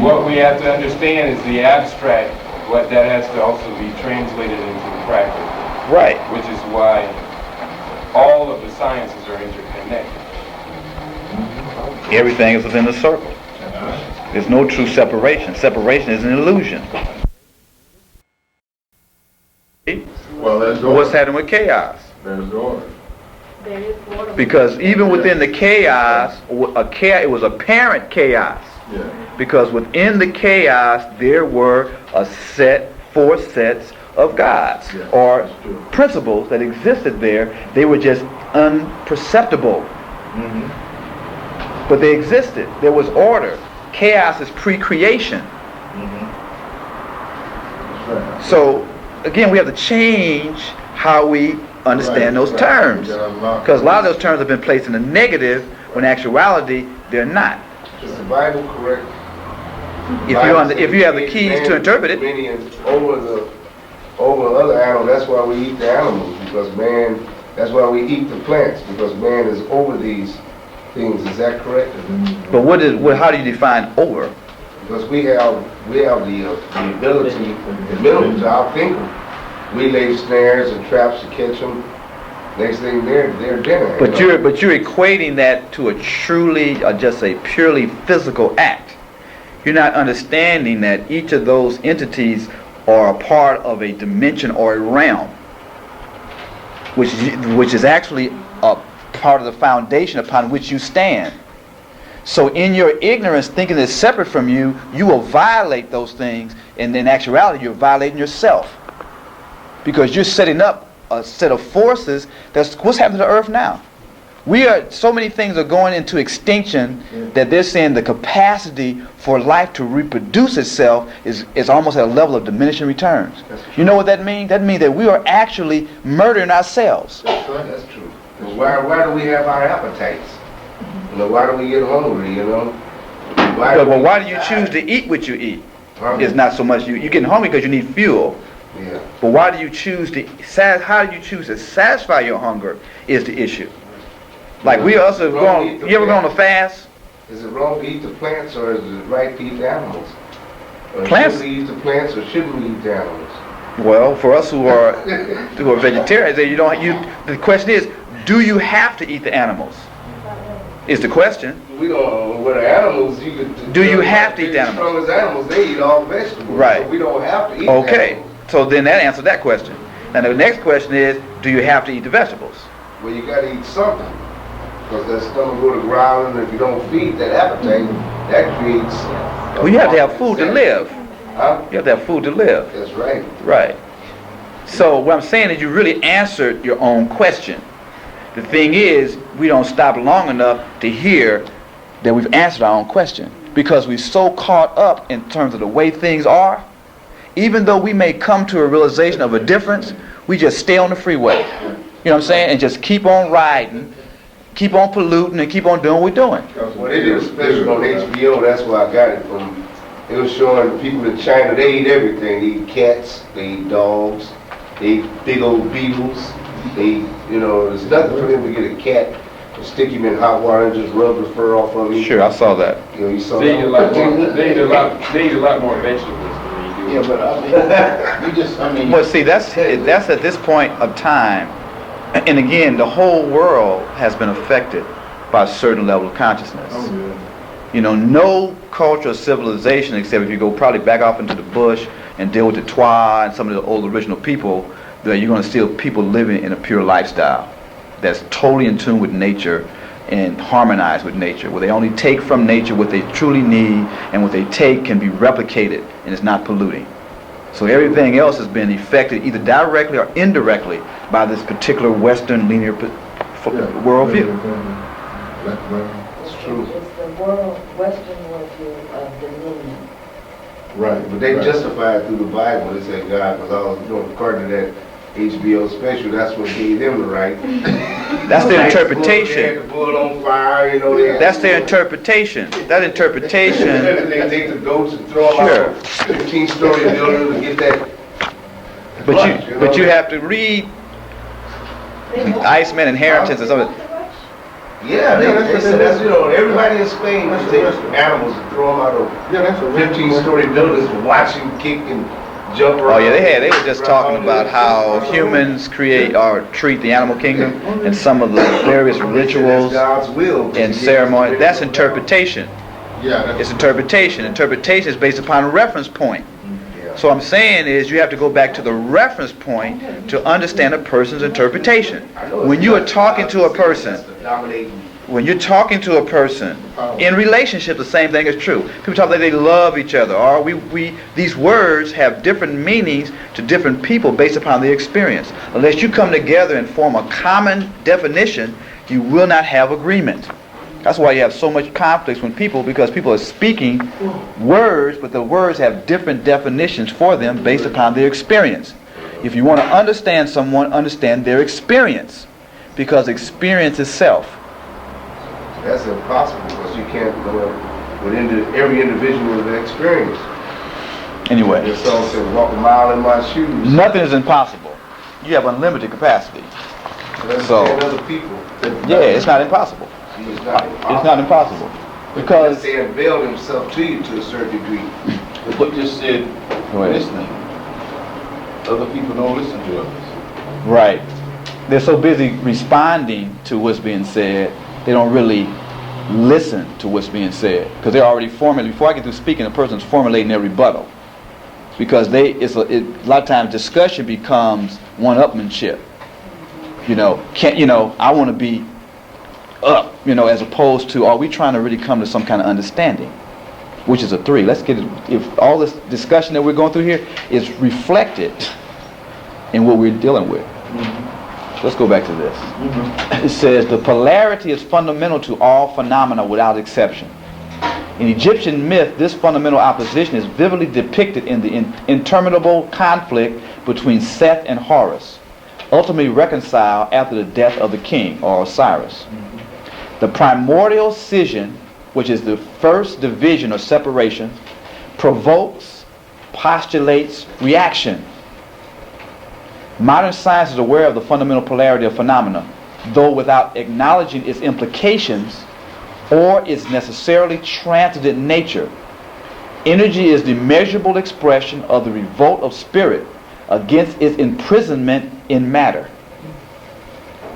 E: what we have to understand is the abstract, what that has to also be translated into the practical.
A: Right.
E: Which is why all of the sciences are interconnected.
A: Everything is within the circle. There's no true separation. Separation is an illusion.
D: Well, there's
A: What's happening with chaos?
D: There's order.
B: There is order.
A: Because even within the chaos, it was apparent chaos.
D: Yeah.
A: Because within the chaos, there were 4 sets of gods,
D: Yeah,
A: or
D: that's true.
A: principles that existed there. They were just unperceptible.
D: Mm-hmm.
A: But they existed. There was order. Chaos is pre-creation.
D: Mm-hmm. That's right.
A: So, again, we have to change how we understand those terms. Because a lot of those terms have been placed in the negative, when in actuality, they're not.
C: Is the Bible correct?
A: If you have the keys to interpret it.
C: Over other animals, that's why we eat the animals, because man, that's why we eat the plants, because man is over these things. Is that correct?
A: But how do you define over?
C: Because we have the ability, the middle to our thinking. We lay snares and traps to catch them. Next thing they're dinner.
A: But you're equating that to a truly, just a purely physical act. You're not understanding that each of those entities are a part of a dimension or a realm, which is actually a part of the foundation upon which you stand. So in your ignorance, thinking it's separate from you, you will violate those things, and in actuality, you're violating yourself. Because you're setting up a set of forces. That's what's happening to the earth now. So many things are going into extinction that they're saying the capacity for life to reproduce itself is almost at a level of diminishing returns. You know what that means? That means that we are actually murdering ourselves.
C: That's right. That's true. Why do we have our appetites? You know, why do we get hungry? You know.
A: Why do you choose to eat what you eat? It's not so much you're getting hungry because you need fuel.
C: Yeah.
A: But why do you choose to? How do you choose to satisfy your hunger? Is the issue. Like we also going. You ever gone on a fast?
C: Is it wrong to eat the plants, or is it right to eat the animals? Or
A: Plants.
C: should we eat the plants, or shouldn't we eat the animals?
A: Well, for us who are vegetarians, the question is, do you have to eat the animals? is the question.
C: We don't, with the animals, you could...
A: Do you have to eat animals?
C: The strongest animals, they eat all vegetables.
A: Right.
C: So we don't have to eat
A: Okay,
C: animals.
A: so then that answers that question. Now the next question is, do you have to eat the vegetables?
C: Well, you got to eat something. Because that stomach go to ground, and if you don't feed that appetite, that creates...
A: Well, you have to have food to live.
C: Huh?
A: You have to have food to live.
C: That's right.
A: Right. So what I'm saying is you really answered your own question. The thing is, we don't stop long enough to hear that we've answered our own question. Because we're so caught up in terms of the way things are, even though we may come to a realization of a difference, we just stay on the freeway. You know what I'm saying? And just keep on riding, keep on polluting, and keep on doing what we're doing.
C: Well, they did a special on HBO, that's where I got it from. It was showing people in China, they eat everything. They eat cats, they eat dogs, they eat big old beetles. They eat, you know, there's nothing for them to get a cat and stick him in hot water and just rub the fur off of him.
A: Sure, I saw that.
C: You know, you saw
E: They eat
C: that.
E: a lot more. They eat a lot more vegetables than we do.
D: Yeah, but I mean, you just, I mean.
A: Well, see, that's at this point of time, and again, the whole world has been affected by a certain level of consciousness. You know, no culture or civilization, except if you go probably back off into the bush and deal with the Twa and some of the old original people, that you're going to see people living in a pure lifestyle that's totally in tune with nature and harmonized with nature, where they only take from nature what they truly need, and what they take can be replicated and it's not polluting. So everything else has been affected either directly or indirectly by this particular Western linear worldview.
C: It's true.
H: It's the Western worldview of dominion.
C: Right, but they justify it through the Bible. They say God, because I was, you know, according to that HBO special, that's what gave them the right.
A: That's their interpretation.
C: The bull on fire, you know.
A: That's their interpretation. That interpretation.
C: They take the goats and throw them out 15-story building to get that.
A: But you have to read Iceman Inheritance or something.
C: Yeah, they said that's, you know, everybody in Spain would take animals and throw them out of 15-story buildings to watch them kick and jump around.
A: Oh yeah, they were just talking about how humans create or treat the animal kingdom and some of the various rituals
C: God's will
A: and ceremony. That's interpretation.
D: Yeah,
A: It's interpretation. Interpretation is based upon a reference point. So what I'm saying is you have to go back to the reference point to understand a person's interpretation. When you are talking to a person, in relationship, the same thing is true. People talk like they love each other, or these words have different meanings to different people based upon their experience. Unless you come together and form a common definition, you will not have agreement. That's why you have so much conflicts when because people are speaking words, but the words have different definitions for them based upon their experience. If you want to understand someone, understand their experience, because experience is self.
C: That's impossible because you can't go with every individual's experience.
A: Anyway,
C: The song said, walk a mile in my shoes.
A: nothing is impossible. You have unlimited capacity. So,
C: Other people.
A: yeah, it's not impossible.
C: It's not impossible.
A: It's not impossible. Because
C: They unveiled himself to you to a certain degree.
D: But just said,
A: Go ahead.
D: listening. Other people don't listen to others.
A: Right. They're so busy responding to what's being said, they don't really listen to what's being said. Because they're already formulating, before I get through speaking, the person's formulating their rebuttal. Because a lot of times discussion becomes one-upmanship. I want to be up, as opposed to, are we trying to really come to some kind of understanding? Which is a 3. Let's get it. If all this discussion that we're going through here is reflected in what we're dealing with. Let's go back to this. It says, the polarity is fundamental to all phenomena without exception. In Egyptian myth, this fundamental opposition is vividly depicted in the interminable conflict between Seth and Horus, ultimately reconciled after the death of the king, or Osiris. The primordial scission, which is the first division or separation, provokes, postulates reaction. Modern science is aware of the fundamental polarity of phenomena, though without acknowledging its implications or its necessarily transitive nature. Energy is the measurable expression of the revolt of spirit against its imprisonment in matter.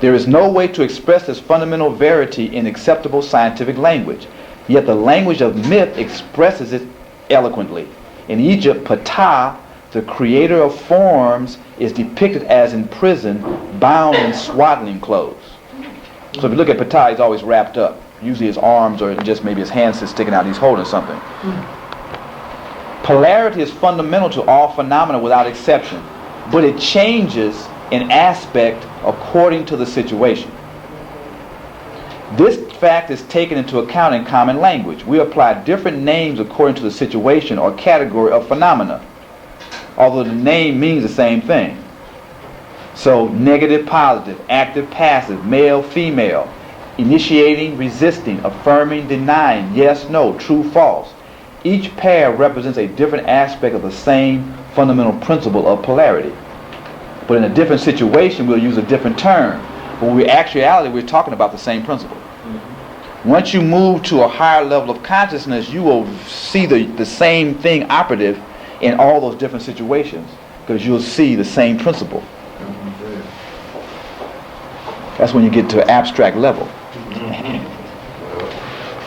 A: There is no way to express this fundamental verity in acceptable scientific language. Yet the language of myth expresses it eloquently. In Egypt, Ptah, the creator of forms, is depicted as in prison, bound in swaddling clothes. So if you look at Ptah, he's always wrapped up. Usually his arms or just maybe his hands is sticking out, he's holding something. Polarity is fundamental to all phenomena without exception, but it changes in aspect according to the situation. This fact is taken into account in common language. We apply different names according to the situation or category of phenomena, although the name means the same thing. So negative, positive, active, passive, male, female, initiating, resisting, affirming, denying, yes, no, true, false. Each pair represents a different aspect of the same fundamental principle of polarity. But in a different situation, we'll use a different term. But in actuality, we're talking about the same principle. Once you move to a higher level of consciousness, you will see the same thing operative in all those different situations, because you'll see the same principle. That's when you get to an abstract level.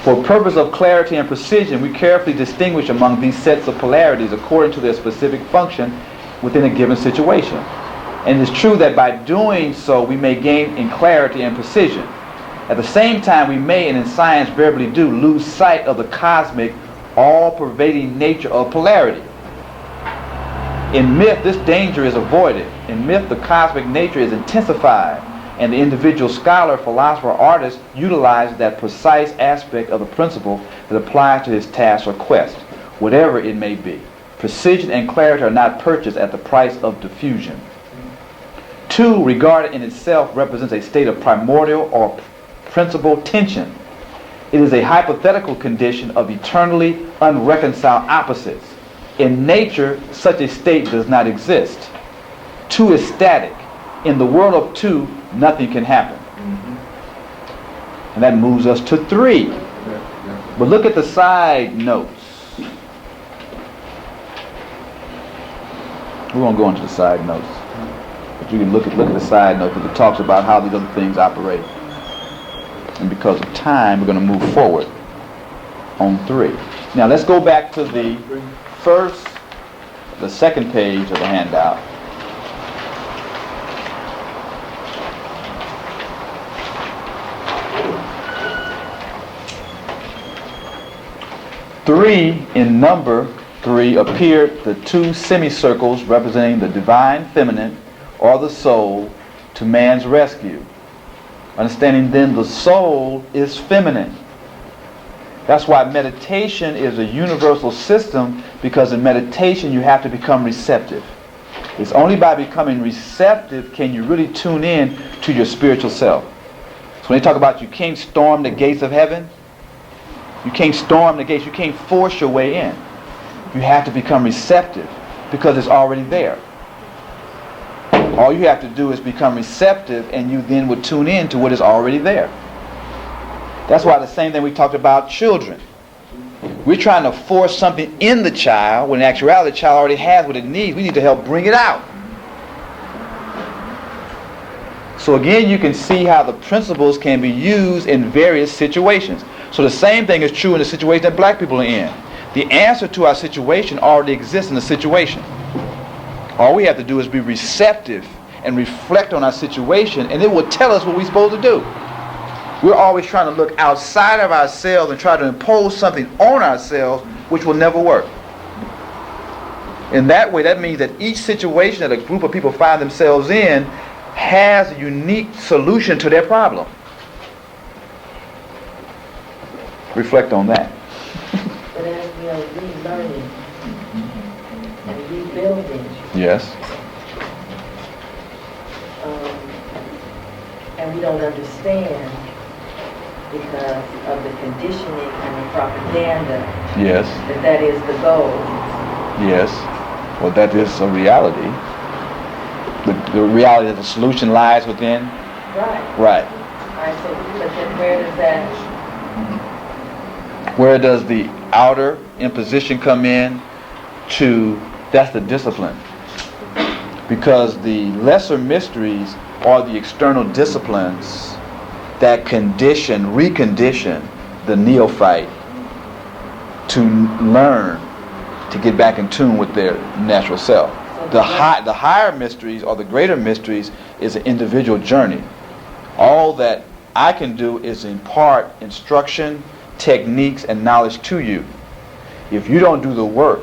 A: For purpose of clarity and precision, we carefully distinguish among these sets of polarities according to their specific function within a given situation. And it's true that by doing so, we may gain in clarity and precision. At the same time, we may, and in science verbally do, lose sight of the cosmic, all-pervading nature of polarity. In myth, this danger is avoided. In myth, the cosmic nature is intensified, and the individual scholar, philosopher, or artist utilizes that precise aspect of the principle that applies to his task or quest, whatever it may be. Precision and clarity are not purchased at the price of diffusion. 2, regarded in itself, represents a state of primordial or principal tension. It is a hypothetical condition of eternally unreconciled opposites. In nature, such a state does not exist. 2 is static. In the world of 2, nothing can happen. And that moves us to 3. But look at the side notes. We won't go into the side notes. But you can look at the side notes, because it talks about how these other things operate. And because of time, we're going to move forward on 3. Now let's go back to the second page of the handout. In number 3 appeared the 2 semicircles representing the divine feminine or the soul to man's rescue. Understanding then the soul is feminine. That's why meditation is a universal system, because in meditation you have to become receptive. It's only by becoming receptive can you really tune in to your spiritual self. So when they talk about you can't storm the gates of heaven, you can't storm the gates, you can't force your way in. You have to become receptive, because it's already there. All you have to do is become receptive, and you then would tune in to what is already there. That's why the same thing we talked about children. We're trying to force something in the child, when in actuality the child already has what it needs. We need to help bring it out. So again, you can see how the principles can be used in various situations. So the same thing is true in the situation that black people are in. The answer to our situation already exists in the situation. All we have to do is be receptive and reflect on our situation, and it will tell us what we're supposed to do. We're always trying to look outside of ourselves and try to impose something on ourselves, which will never work. In that way, that means that each situation that a group of people find themselves in has a unique solution to their problem. Reflect on that.
H: But as we are relearning and rebuilding,
A: Yes.
H: And we don't understand because of the conditioning and the propaganda
A: Yes.
H: that is the goal.
A: Yes. Well, that is a reality. The reality that the solution lies within.
H: Right.
A: Right.
H: Right, so, but then where does that,
A: Where does the outer imposition come in? That's the discipline. Because the lesser mysteries are the external disciplines that recondition the neophyte to learn to get back in tune with their natural self. The higher mysteries or the greater mysteries is an individual journey. All that I can do is impart instruction, techniques, and knowledge to you. If you don't do the work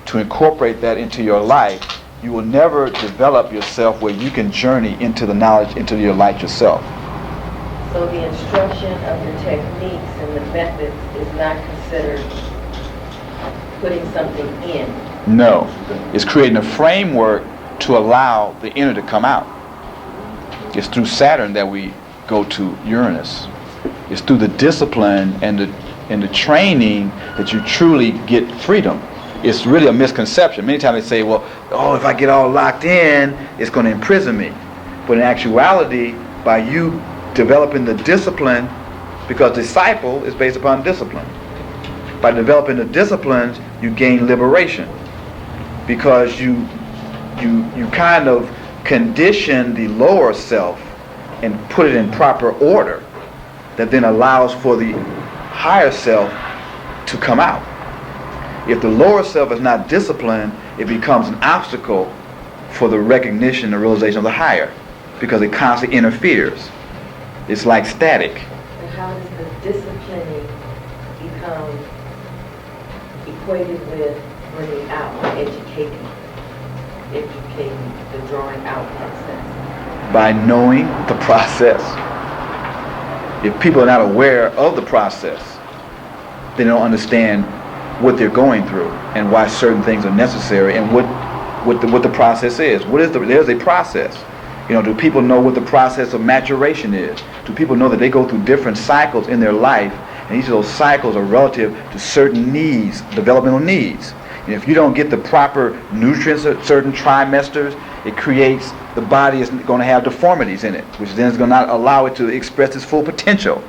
A: to incorporate that into your life, you will never develop yourself where you can journey into the knowledge, into your light yourself.
H: So the instruction of the techniques and the methods is not considered putting something in.
A: No. It's creating a framework to allow the inner to come out. It's through Saturn that we go to Uranus. It's through the discipline and the training that you truly get freedom. It's really a misconception. Many times they say, well, if I get all locked in, it's going to imprison me. But in actuality, by you developing the discipline, because disciple is based upon discipline. By developing the disciplines, you gain liberation. Because you kind of condition the lower self and put it in proper order that then allows for the higher self to come out. If the lower self is not disciplined, it becomes an obstacle for the recognition and realization of the higher, because it constantly interferes. It's like static.
H: And how does the disciplining become equated with bringing out, educating the drawing out process?
A: By knowing the process. If people are not aware of the process, they don't understand what they're going through and why certain things are necessary and what the process is. There's a process. Do people know what the process of maturation is? Do people know that they go through different cycles in their life, and each of those cycles are relative to certain needs, developmental needs? And if you don't get the proper nutrients at certain trimesters, it creates, the body is going to have deformities in it, which then is going to not allow it to express its full potential.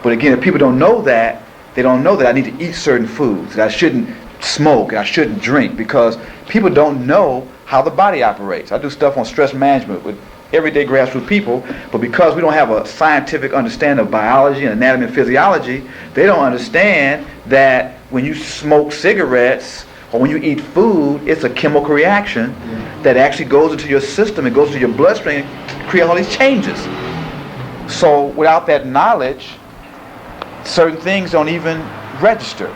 A: But again, if people don't know that, they don't know that I need to eat certain foods, that I shouldn't smoke, and I shouldn't drink, because people don't know how the body operates. I do stuff on stress management with everyday grassroots people, but because we don't have a scientific understanding of biology and anatomy and physiology, they don't understand that when you smoke cigarettes or when you eat food, it's a chemical reaction that actually goes into your system, it goes to your bloodstream, and creates all these changes. So without that knowledge, certain things don't even register.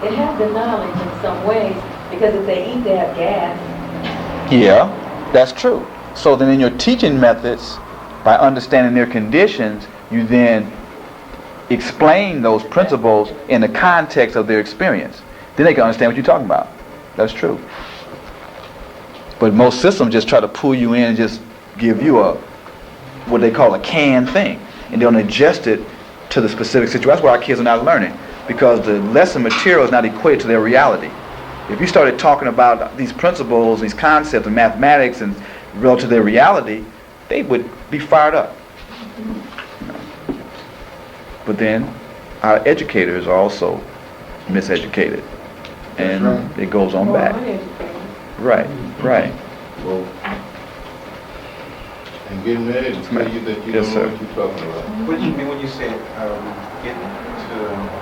H: They have the knowledge in some ways, because if they eat, they have gas.
A: Yeah, that's true. So then in your teaching methods, by understanding their conditions, you then explain those principles in the context of their experience. Then they can understand what you're talking about. That's true. But most systems just try to pull you in and just give you what they call a canned thing, and they don't adjust it to the specific situation. That's why our kids are not learning, because the lesson material is not equated to their reality. If you started talking about these principles, these concepts and mathematics and relative to their reality, they would be fired up. But then our educators are also miseducated, and it goes on back. Right.
D: Well, and getting ready to tell you that you
A: Yes,
D: don't
A: sir.
D: know what you're talking about.
I: What do you mean when you say get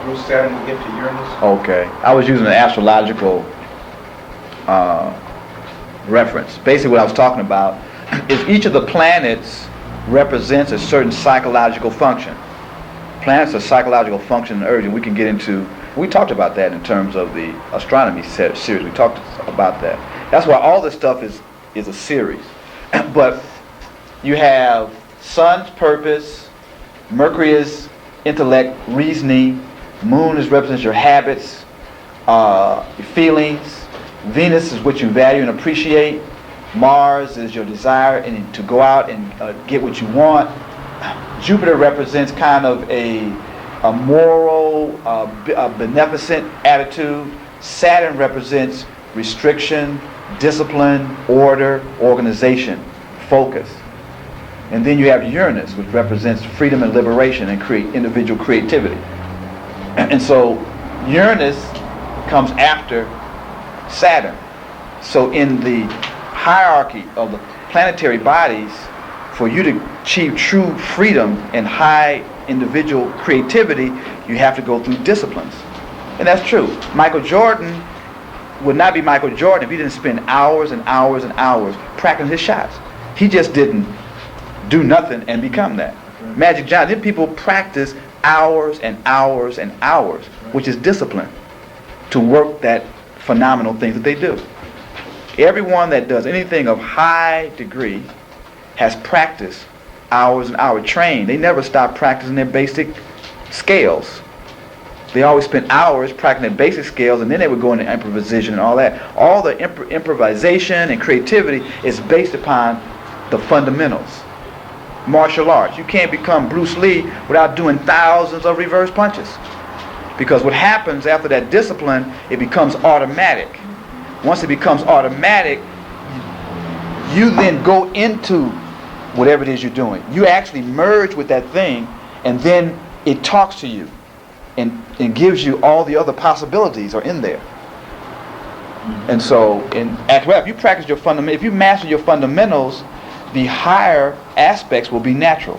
I: through Saturn to get to Uranus?
A: Okay. I was using an astrological reference. Basically what I was talking about is each of the planets represents a certain psychological function. Planets are psychological function and urge, and we talked about that in terms of the astronomy series. We talked about that. That's why all this stuff is a series. But you have Sun's purpose, Mercury is intellect, reasoning, Moon represents your habits, your feelings, Venus is what you value and appreciate, Mars is your desire and to go out and get what you want. Jupiter represents kind of a moral, a beneficent attitude. Saturn represents restriction, discipline, order, organization, focus. And then you have Uranus, which represents freedom and liberation and individual creativity. And so Uranus comes after Saturn. So in the hierarchy of the planetary bodies, for you to achieve true freedom and high individual creativity, you have to go through disciplines. And that's true. Michael Jordan would not be Michael Jordan if he didn't spend hours and hours and hours practicing his shots. He just didn't do nothing and become that. Magic Johnson, people practice hours and hours and hours, which is discipline, to work that phenomenal things that they do. Everyone that does anything of high degree has practiced hours and hours, trained. They never stop practicing their basic scales. They always spend hours practicing their basic scales, and then they would go into improvisation and all that. All the improvisation and creativity is based upon the fundamentals. Martial arts. You can't become Bruce Lee without doing thousands of reverse punches. Because what happens after that discipline, it becomes automatic. Once it becomes automatic, you then go into whatever it is you're doing. You actually merge with that thing, and then it talks to you and gives you all the other possibilities are in there. And so, if you practice your if you master your fundamentals, the higher aspects will be natural.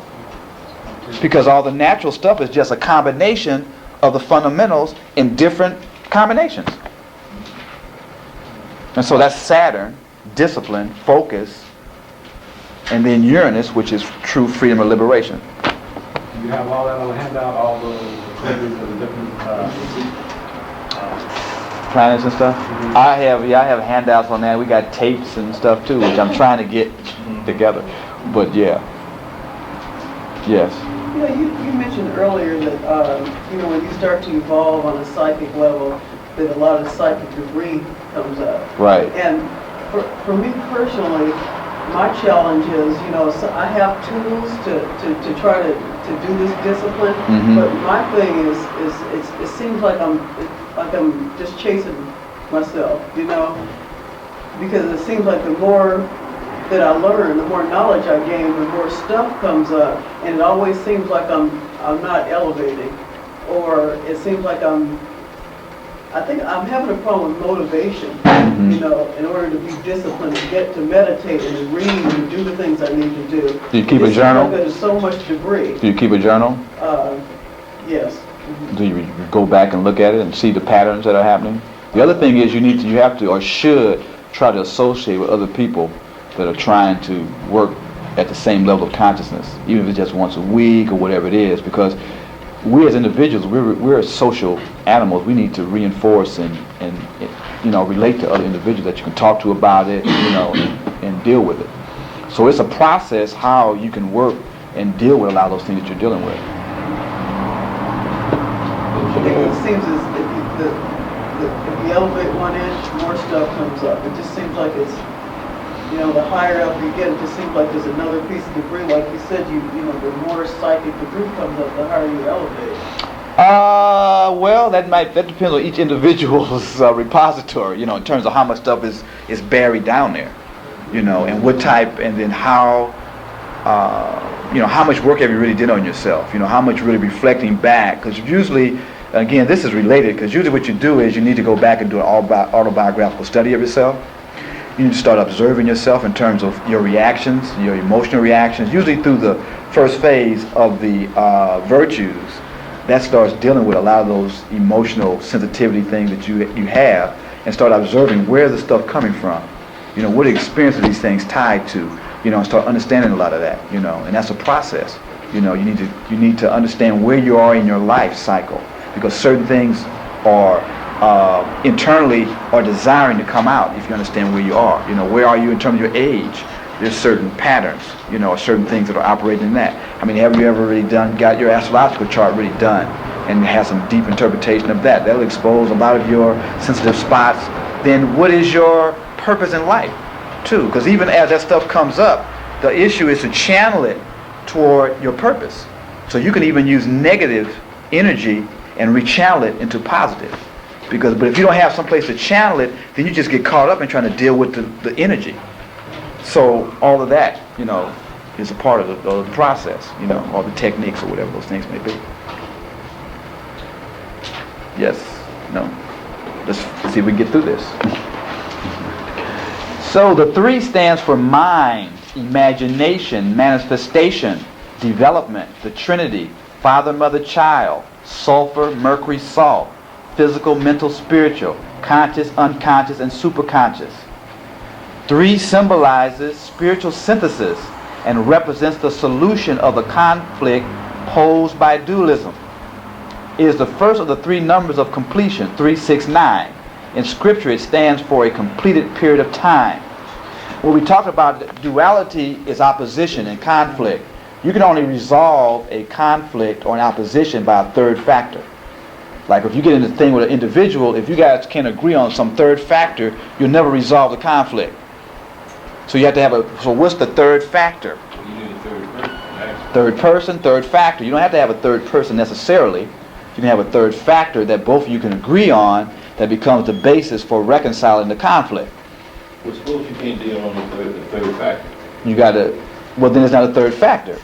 A: Because all the natural stuff is just a combination of the fundamentals in different combinations. And so that's Saturn, discipline, focus, and then Uranus, which is true freedom or liberation.
E: You have all that on the handout, all the activities of the different
A: planets and stuff.
E: Mm-hmm.
A: I have handouts on that. We got tapes and stuff too, which I'm trying to get together. But yeah, yes.
F: You know, you mentioned earlier that when you start to evolve on a psychic level, that a lot of psychic debris comes up.
A: Right.
F: And for me personally, my challenge is, so I have tools to try to do this discipline, but my thing is it seems like I'm just chasing myself, because it seems like the more that I learn, the more knowledge I gain, the more stuff comes up, and it always seems like I'm not elevating, or it seems like I think I'm having a problem with motivation, in order to be disciplined, to get to meditate and to read and to do the things I need to do.
A: Do you keep a journal?
F: There's so much debris.
A: Do you keep a journal?
F: Yes.
A: Do you go back and look at it and see the patterns that are happening? The other thing is you have to or should try to associate with other people that are trying to work at the same level of consciousness, even if it's just once a week or whatever it is, because we as individuals, we're social animals. We need to reinforce and relate to other individuals that you can talk to about it, and deal with it. So it's a process how you can work and deal with a lot of those things that you're dealing with.
F: It seems as if you elevate 1 inch, more stuff comes up. It just seems like it's, the higher up you get, it just seems like there's another piece of debris. Like you said, the more psychic debris comes up, the higher you elevate.
A: Well, that depends on each individual's repository, in terms of how much stuff is buried down there, and what type, and then how, how much work have you really did on yourself, how much really reflecting back, because usually, again, this is related, because usually what you do is you need to go back and do an autobiographical study of yourself. You need to start observing yourself in terms of your reactions, your emotional reactions, usually through the first phase of the virtues. That starts dealing with a lot of those emotional sensitivity things that you have, and start observing where the stuff coming from. What experience are these things tied to? And start understanding a lot of that. And that's a process. You need to understand where you are in your life cycle, because certain things are internally are desiring to come out. If you understand where you are, where are you in terms of your age? There's certain patterns, or certain things that are operating in that. I mean, have you ever really got your astrological chart really done and have some deep interpretation of that? That'll expose a lot of your sensitive spots. Then what is your purpose in life, too? Because even as that stuff comes up, the issue is to channel it toward your purpose. So you can even use negative energy and rechannel it into positive. But if you don't have some place to channel it, then you just get caught up in trying to deal with the energy. So all of that, is a part of the process, all the techniques or whatever those things may be. Yes, no. Let's see if we can get through this. So the 3 stands for mind, imagination, manifestation, development, the Trinity, Father, Mother, Child, sulfur, mercury, salt, physical, mental, spiritual, conscious, unconscious, and superconscious. 3 symbolizes spiritual synthesis and represents the solution of the conflict posed by dualism. It is the first of the 3 numbers of completion, 369. In Scripture, it stands for a completed period of time. When we talk about duality is opposition and conflict, you can only resolve a conflict or an opposition by a 3rd factor. Like if you get into the thing with an individual, if you guys can't agree on some 3rd factor, you'll never resolve the conflict. So you have to have so what's the 3rd factor?
D: You need a 3rd person.
A: 3rd person, 3rd factor. You don't have to have a 3rd person necessarily. You can have a 3rd factor that both of you can agree on that becomes the basis for reconciling the conflict.
D: Well, suppose you can't deal on the third factor.
A: You got to, well then it's not a 3rd factor.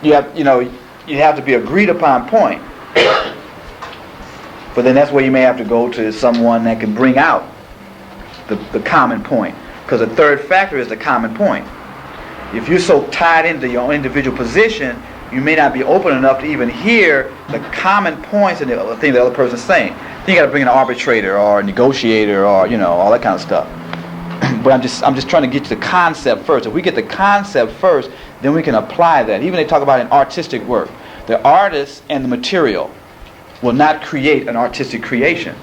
A: You have to be agreed upon point. But then that's where you may have to go to someone that can bring out the common point. Because the 3rd factor is the common point. If you're so tied into your individual position, you may not be open enough to even hear the common points and the thing the other person's saying. Then you got to bring an arbitrator or a negotiator or all that kind of stuff. But I'm just trying to get you the concept first. If we get the concept first, then we can apply that. Even they talk about in artistic work, the artist and the material will not create an artistic creation.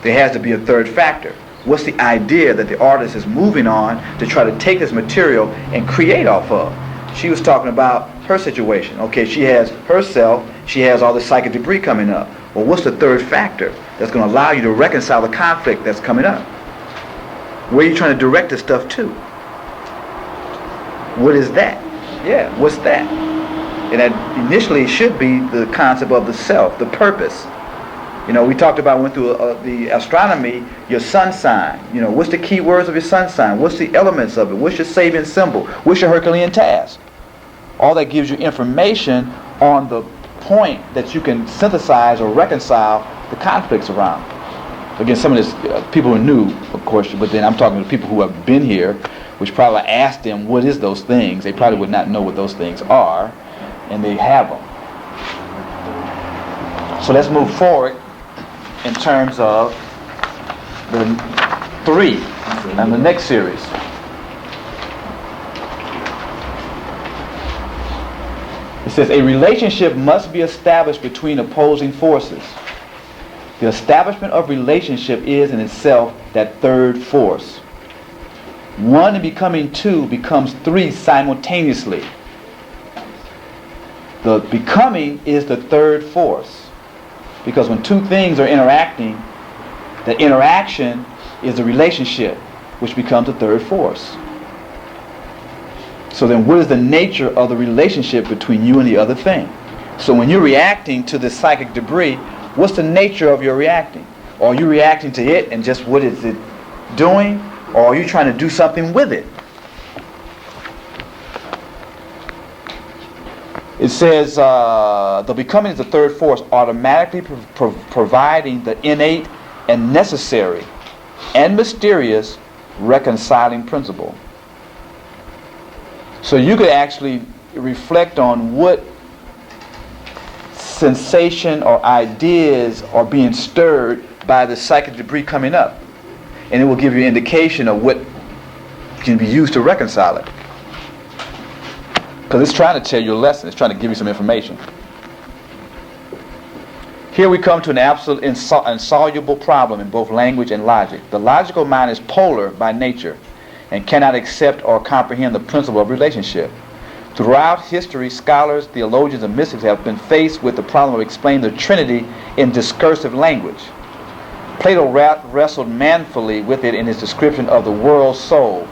A: There has to be a 3rd factor. What's the idea that the artist is moving on to try to take this material and create off of? She was talking about her situation. Okay, she has herself, she has all the psychic debris coming up. Well, what's the 3rd factor that's going to allow you to reconcile the conflict that's coming up? Where are you trying to direct this stuff to? What is that? Yeah, what's that? And that initially should be the concept of the self, the purpose. We talked about, went through the astronomy, your sun sign. What's the key words of your sun sign? What's the elements of it? What's your Sabian symbol? What's your Herculean task? All that gives you information on the point that you can synthesize or reconcile the conflicts around. Again, some of this, people who are new, of course, but then I'm talking to people who have been here, which probably asked them, what is those things? They probably would not know what those things are, and they have them. So let's move forward in terms of the 3 and the next series. It says a relationship must be established between opposing forces. The establishment of relationship is in itself that 3rd force. 1 and becoming 2 becomes 3 simultaneously. The becoming is the 3rd force. Because when 2 things are interacting, the interaction is the relationship, which becomes the 3rd force. So then what is the nature of the relationship between you and the other thing? So when you're reacting to the psychic debris, what's the nature of your reacting? Or are you reacting to it and just what is it doing? Or are you trying to do something with it? It says the becoming is the 3rd force, automatically providing the innate and necessary and mysterious reconciling principle. So you could actually reflect on what sensation or ideas are being stirred by the psychic debris coming up, and it will give you an indication of what can be used to reconcile it. Because it's trying to tell you a lesson. It's trying to give you some information. Here we come to an absolute insoluble problem in both language and logic. The logical mind is polar by nature and cannot accept or comprehend the principle of relationship. Throughout history, scholars, theologians, and mystics have been faced with the problem of explaining the Trinity in discursive language. Plato wrestled manfully with it in his description of the world soul.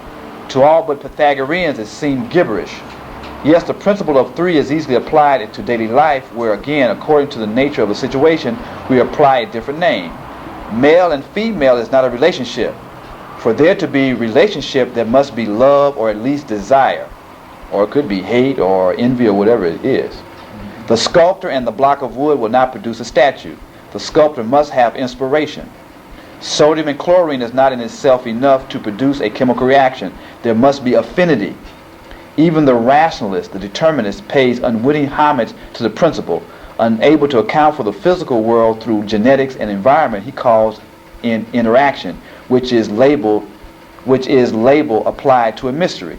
A: To all but Pythagoreans, it seemed gibberish. Yes, the principle of 3 is easily applied into daily life, where again, according to the nature of the situation, we apply a different name. Male and female is not a relationship. For there to be relationship, there must be love or at least desire. Or it could be hate or envy or whatever it is. The sculptor and the block of wood will not produce a statue. The sculptor must have inspiration. Sodium and chlorine is not in itself enough to produce a chemical reaction. There must be affinity. Even the rationalist, the determinist, pays unwitting homage to the principle. Unable to account for the physical world through genetics and environment, he calls in interaction, which is label applied to a mystery.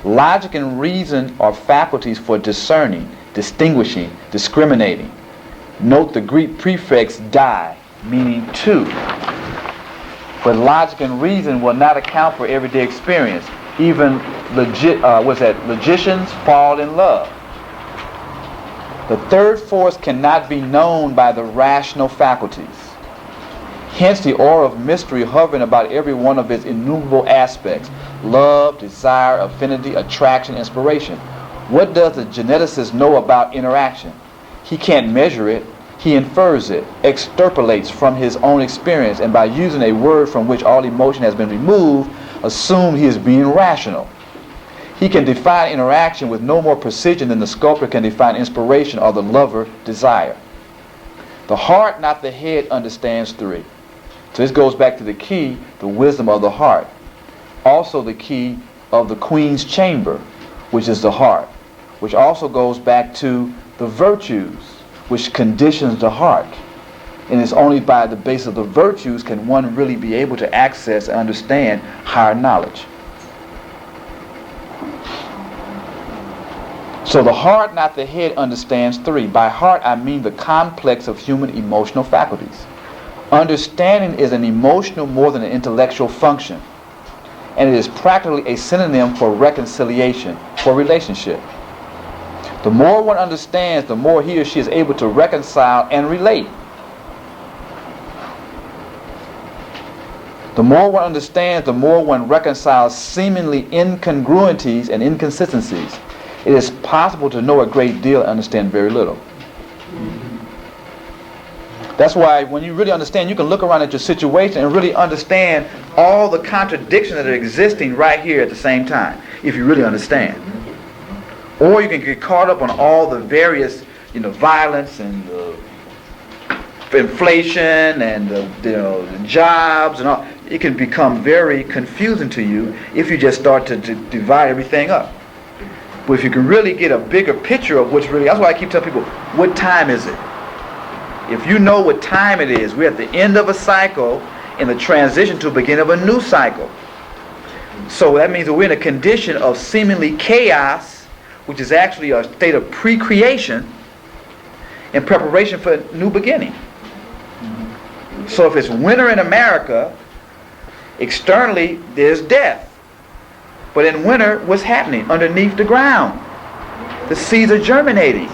A: Logic and reason are faculties for discerning, distinguishing, discriminating. Note the Greek prefix "di," meaning two. But logic and reason will not account for everyday experience. Even logicians fall in love. The third force cannot be known by the rational faculties. Hence the aura of mystery hovering about every one of its innumerable aspects: love, desire, affinity, attraction, inspiration. What does the geneticist know about interaction? He can't measure it. He infers it, extrapolates from his own experience, and by using a word from which all emotion has been removed, assume he is being rational. He can define interaction with no more precision than the sculptor can define inspiration or the lover desire. The heart, not the head, understands three. So this goes back to the key, the wisdom of the heart. Also the key of the queen's chamber, which is the heart, which also goes back to the virtues, which conditions the heart. And it's only by the base of the virtues can one really be able to access and understand higher knowledge. So the heart, not the head, understands three. By heart, I mean the complex of human emotional faculties. Understanding is an emotional more than an intellectual function, and it is practically a synonym for reconciliation, for relationship. The more one understands, the more he or she is able to reconcile and relate. The more one understands, the more one reconciles seemingly incongruities and inconsistencies. It is possible to know a great deal and understand very little. That's why when you really understand, you can look around at your situation and really understand all the contradictions that are existing right here at the same time, if you really understand. Or you can get caught up on all the various, violence and inflation and the jobs and all. It can become very confusing to you if you just start to divide everything up. But if you can really get a bigger picture of what's really, that's why I keep telling people, what time is it? If you know what time it is, we're at the end of a cycle in the transition to the beginning of a new cycle. So that means that we're in a condition of seemingly chaos, which is actually a state of pre-creation in preparation for a new beginning. So if it's winter in America, externally there's death. But in winter, what's happening? Underneath the ground, the seeds are germinating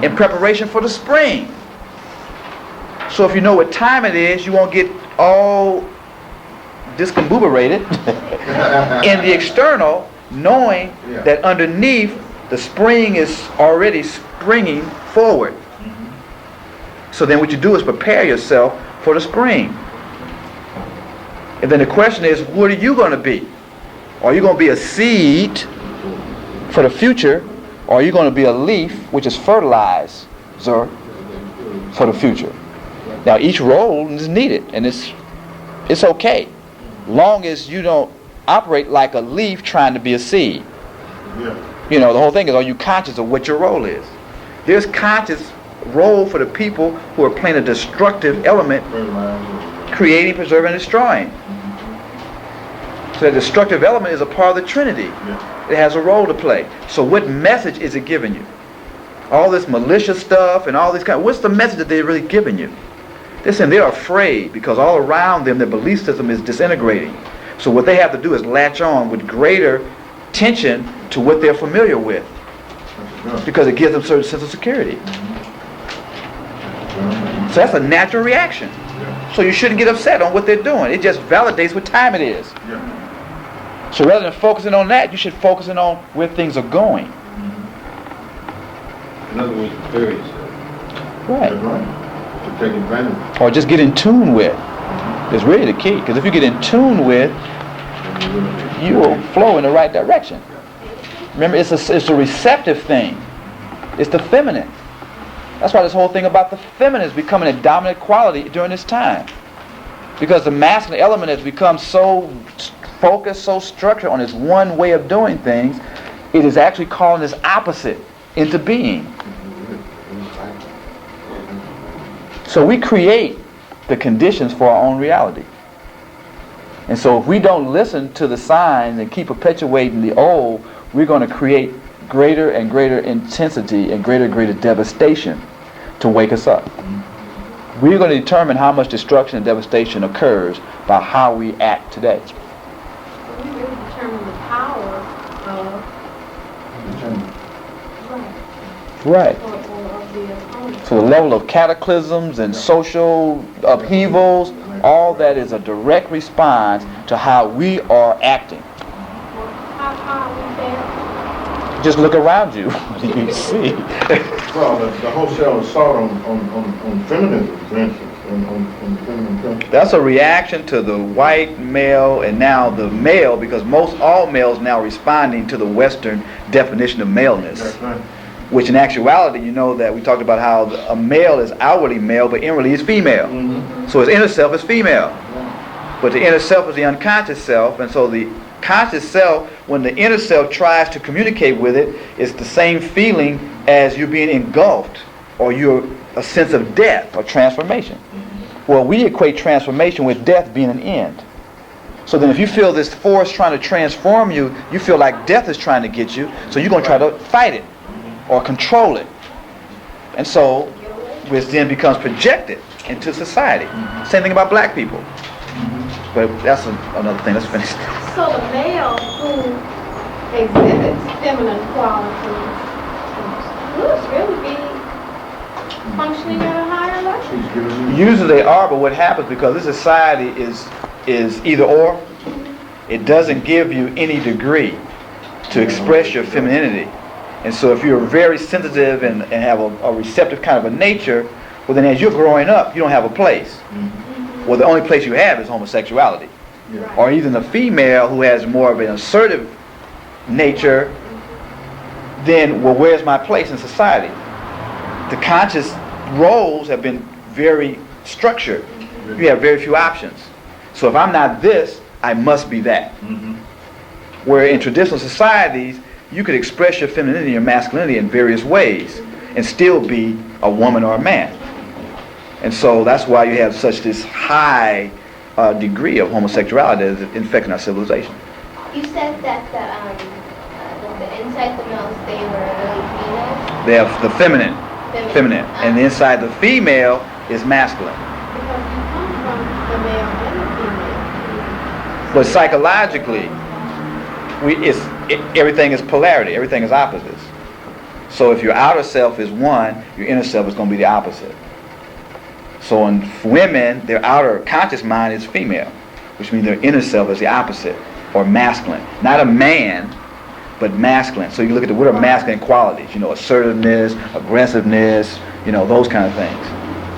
A: in preparation for the spring. So if you know what time it is, you won't get all discombobulated in the external, knowing that underneath the spring is already springing forward. So then what you do is prepare yourself for the spring. And then the question is, what are you going to be? Are you going to be a seed for the future, or are you going to be a leaf, which is fertilizer for the future? Now each role is needed, and it's okay, long as you don't operate like a leaf trying to be a seed. The whole thing is, are you conscious of what your role is? There's conscious role for the people who are playing a destructive element, creating, preserving, and destroying. So the destructive element is a part of the Trinity. It has a role to play. So what message is it giving you? All this malicious stuff and all these what's the message that they're really giving you? They're saying they're afraid because all around them their belief system is disintegrating. So what they have to do is latch on with greater tension to what they're familiar with, because it gives them a certain sense of security. So that's a natural reaction. So you shouldn't get upset on what they're doing. It just validates what time it is. So rather than focusing on that, you should focus on where things are going.
D: In other words, prepare yourself.
A: Right.
D: To take advantage.
A: Or just get in tune with. Is really the key. Because if you get in tune with, you will flow in the right direction. Remember, it's a receptive thing. It's the feminine. That's why this whole thing about the feminine is becoming a dominant quality during this time. Because the masculine element has become so focused, so structured on its one way of doing things, it is actually calling its opposite into being. So we create the conditions for our own reality. And so if we don't listen to the signs and keep perpetuating the old, we're going to create greater and greater intensity and greater and greater devastation to wake us up. We're going to determine how much destruction and devastation occurs by how we act today.
B: We really determine the power of
A: Right.
B: or of the opponent.
A: So the level of cataclysms and social upheavals, all that is a direct response to how we are acting.
B: How we fail.
A: Just look around you. You see.
D: Well, the whole show is sought on feminism, for instance, on feminine principles.
A: That's a reaction to the white male and now the male, because all males now responding to the Western definition of maleness.
D: That's right.
A: Which in actuality, you know that we talked about how a male is outwardly male, but inwardly is female.
D: Mm-hmm.
A: So his inner self is female. But the inner self is the unconscious self, and so the conscious self, when the inner self tries to communicate with it, it's the same feeling as you're being engulfed, or you're a sense of death or transformation. Well, we equate transformation with death being an end. So then if you feel this force trying to transform you, you feel like death is trying to get you, so you're going to try to fight it or control it. And so, which then becomes projected into society. Same thing about black people. But that's another thing. Let's finish.
B: So the male who exhibits feminine qualities should really be functioning at a higher level.
A: Usually they are, but what happens, because this society is either or, it doesn't give you any degree to express your femininity. And so if you're very sensitive and have a receptive kind of a nature, well then as you're growing up, you don't have a place. Well, the only place you have is homosexuality.
D: Yeah.
A: Or even the female who has more of an assertive nature, then, well, where's my place in society? The conscious roles have been very structured. You have very few options. So if I'm not this, I must be that. Where in traditional societies, you could express your femininity or masculinity in various ways and still be a woman or a man. And so that's why you have such this high degree of homosexuality that is infecting our civilization.
J: You said that the inside the males, they were really females?
A: They have the feminine. And the inside the female is masculine.
B: Because you come from the male and the female.
A: But psychologically, everything is polarity. Everything is opposites. So if your outer self is one, your inner self is going to be the opposite. So in women, their outer conscious mind is female, which means their inner self is the opposite, or masculine. Not a man, but masculine. So you look at what are masculine qualities? Assertiveness, aggressiveness, those kind of things.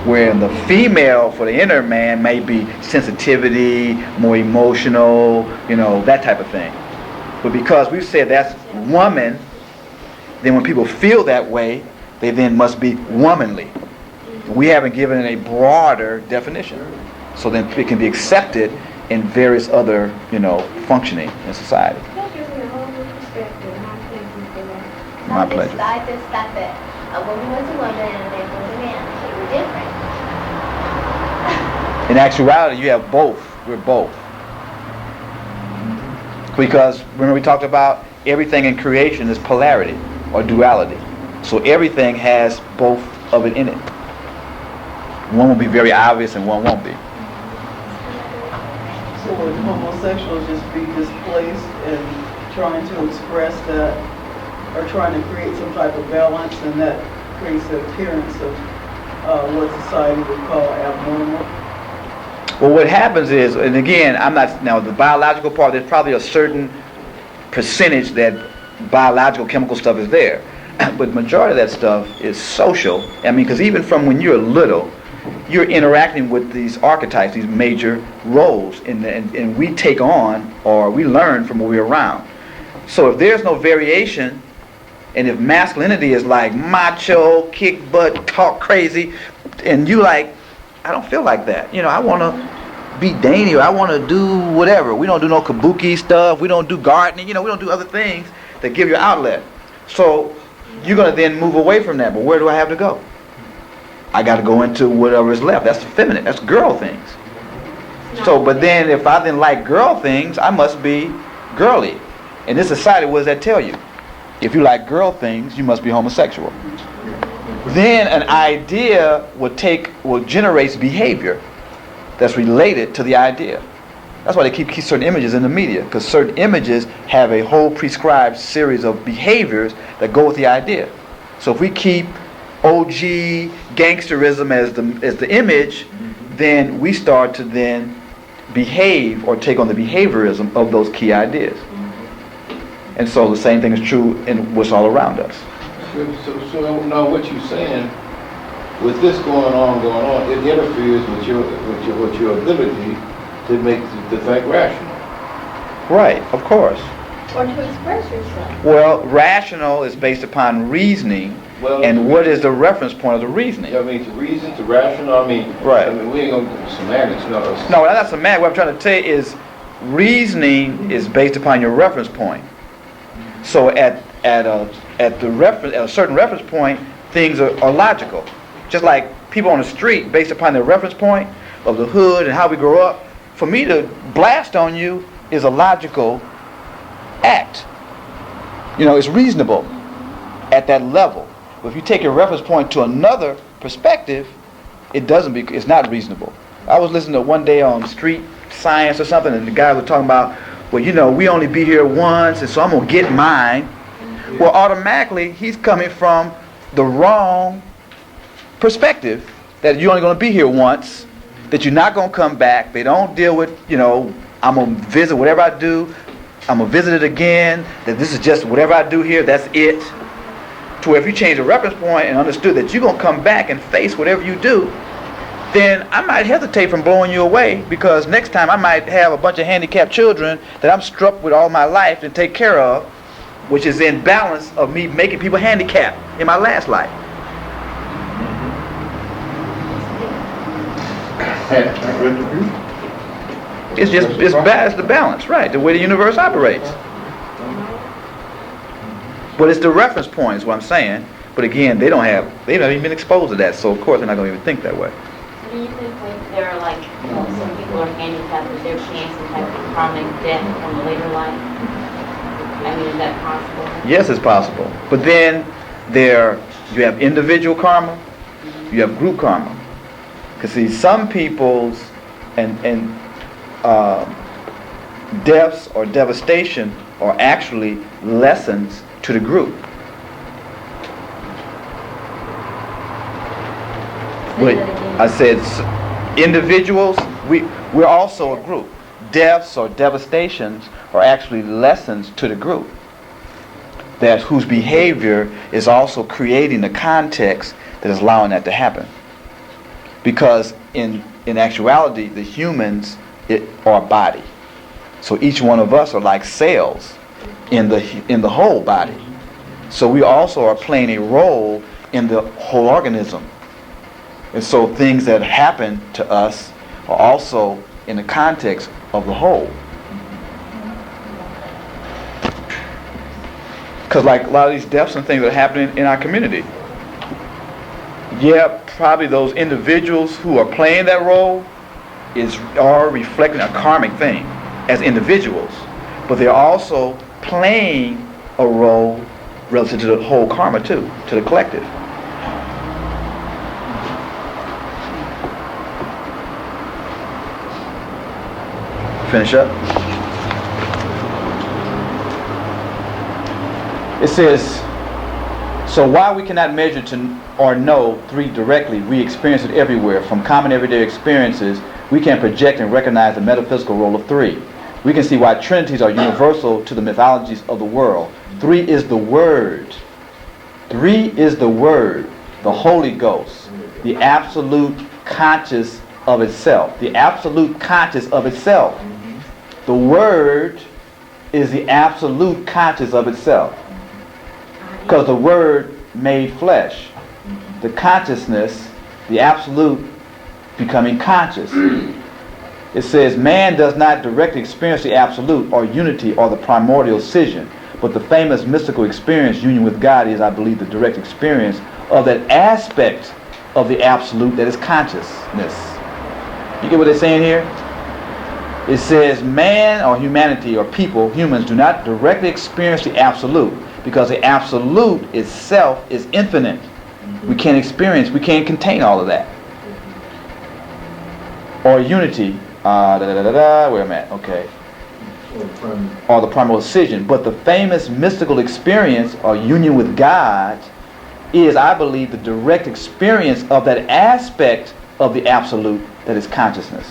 A: Where in the female, for the inner man, may be sensitivity, more emotional, that type of thing. But because we've said that's woman, then when people feel that way, they then must be womanly. We haven't given it a broader definition. So then it can be accepted in various other, functioning in society.
B: That gives me a whole new perspective, and I thank you for that.
A: My pleasure.
J: I just thought that a woman was a woman and a man was a man. They were different.
A: In actuality, you have both. We're both. Because remember we talked about everything in creation is polarity or duality. So everything has both of it in it. One will be very obvious and one won't be.
F: So would homosexuals just be displaced and trying to express that, or trying to create some type of balance, and that creates the appearance of what society would call abnormal?
A: Well, what happens is, and again, now the biological part, there's probably a certain percentage that biological chemical stuff is there. But majority of that stuff is social. Because even from when you're little, you're interacting with these archetypes, these major roles, and we take on, or we learn from what we're around. So if there's no variation, and if masculinity is like macho, kick butt, talk crazy, and you like, I don't feel like that. I want to be dainty, or I want to do whatever. We don't do no kabuki stuff. We don't do gardening. We don't do other things that give you outlet. So you're going to then move away from that. But where do I have to go? I got to go into whatever is left. That's feminine. That's girl things. So, but then if I then like girl things, I must be girly. In this society, what does that tell you? If you like girl things, you must be homosexual. Then an idea will generate behavior that's related to the idea. That's why they keep certain images in the media, because certain images have a whole prescribed series of behaviors that go with the idea. So if we keep OG gangsterism as the image, then we start to then behave or take on the behaviorism of those key ideas. And so the same thing is true in what's all around us.
D: So now what you're saying, with this going on, it interferes with your ability to make the think rational.
A: Right, of course.
J: Or to express yourself.
A: Well, rational is based upon reasoning, and what is the reference point of the reasoning?
D: I mean, to reason, to rational,
A: right.
D: We ain't going to do semantics, no.
A: No, that's semantics. What I'm trying to tell you is reasoning is based upon your reference point. So at a certain reference point, things are logical. Just like people on the street, based upon their reference point of the hood and how we grow up, for me to blast on you is a logical act. It's reasonable at that level. But if you take your reference point to another perspective, it's not reasonable. I was listening to one day on Street Science or something, and the guy was talking about, well, we only be here once, and so I'm going to get mine. Well, automatically, he's coming from the wrong perspective, that you're only going to be here once, that you're not going to come back. They don't deal with, I'm going to visit whatever I do, I'm going to visit it again, that this is just whatever I do here, that's it. To where if you change the reference point and understood that you're going to come back and face whatever you do, then I might hesitate from blowing you away, because next time I might have a bunch of handicapped children that I'm struck with all my life to take care of, which is in balance of me making people handicapped in my last life. It's the balance, right? The way the universe operates. But it's the reference point is what I'm saying. But again, they've not even been exposed to that, so of course they're not going to even think that way.
K: So do you think like there are some people are handicapped with their chance of having chronic death from a later life? Is that possible?
A: Yes, it's possible. But then you have individual karma, you have group karma. Because see, some people's and deaths or devastation are actually lessons to the group. But I said individuals, we're also a group. Deaths or devastations are actually lessons to the group, that whose behavior is also creating the context that is allowing that to happen. Because in actuality, the humans are a body. So each one of us are like cells in the whole body. So we also are playing a role in the whole organism. And so things that happen to us are also in the context of the whole. Because like a lot of these deaths and things that are happening in our community, yeah, probably those individuals who are playing that role are reflecting a karmic thing as individuals, but they're also playing a role relative to the whole karma too, to the collective. Finish up. It says, so while we cannot measure to or know three directly, we experience it everywhere. From common everyday experiences, we can project and recognize the metaphysical role of three. We can see why trinities are universal to the mythologies of the world. Three is the Word. Three is the Word, the Holy Ghost, the absolute conscious of itself. The absolute conscious of itself. The Word is the absolute conscious of itself. Because the Word made flesh. The consciousness, the absolute, becoming conscious. It says, man does not directly experience the absolute or unity or the primordial scission, but the famous mystical experience, union with God, is, I believe, the direct experience of that aspect of the absolute that is consciousness. You get what they're saying here? It says man or humanity or people, humans, do not directly experience the absolute because the absolute itself is infinite. We can't experience, we can't contain all of that. Or unity, where am I at? Okay. Or the primal scission. But the famous mystical experience or union with God is, I believe, the direct experience of that aspect of the absolute that is consciousness.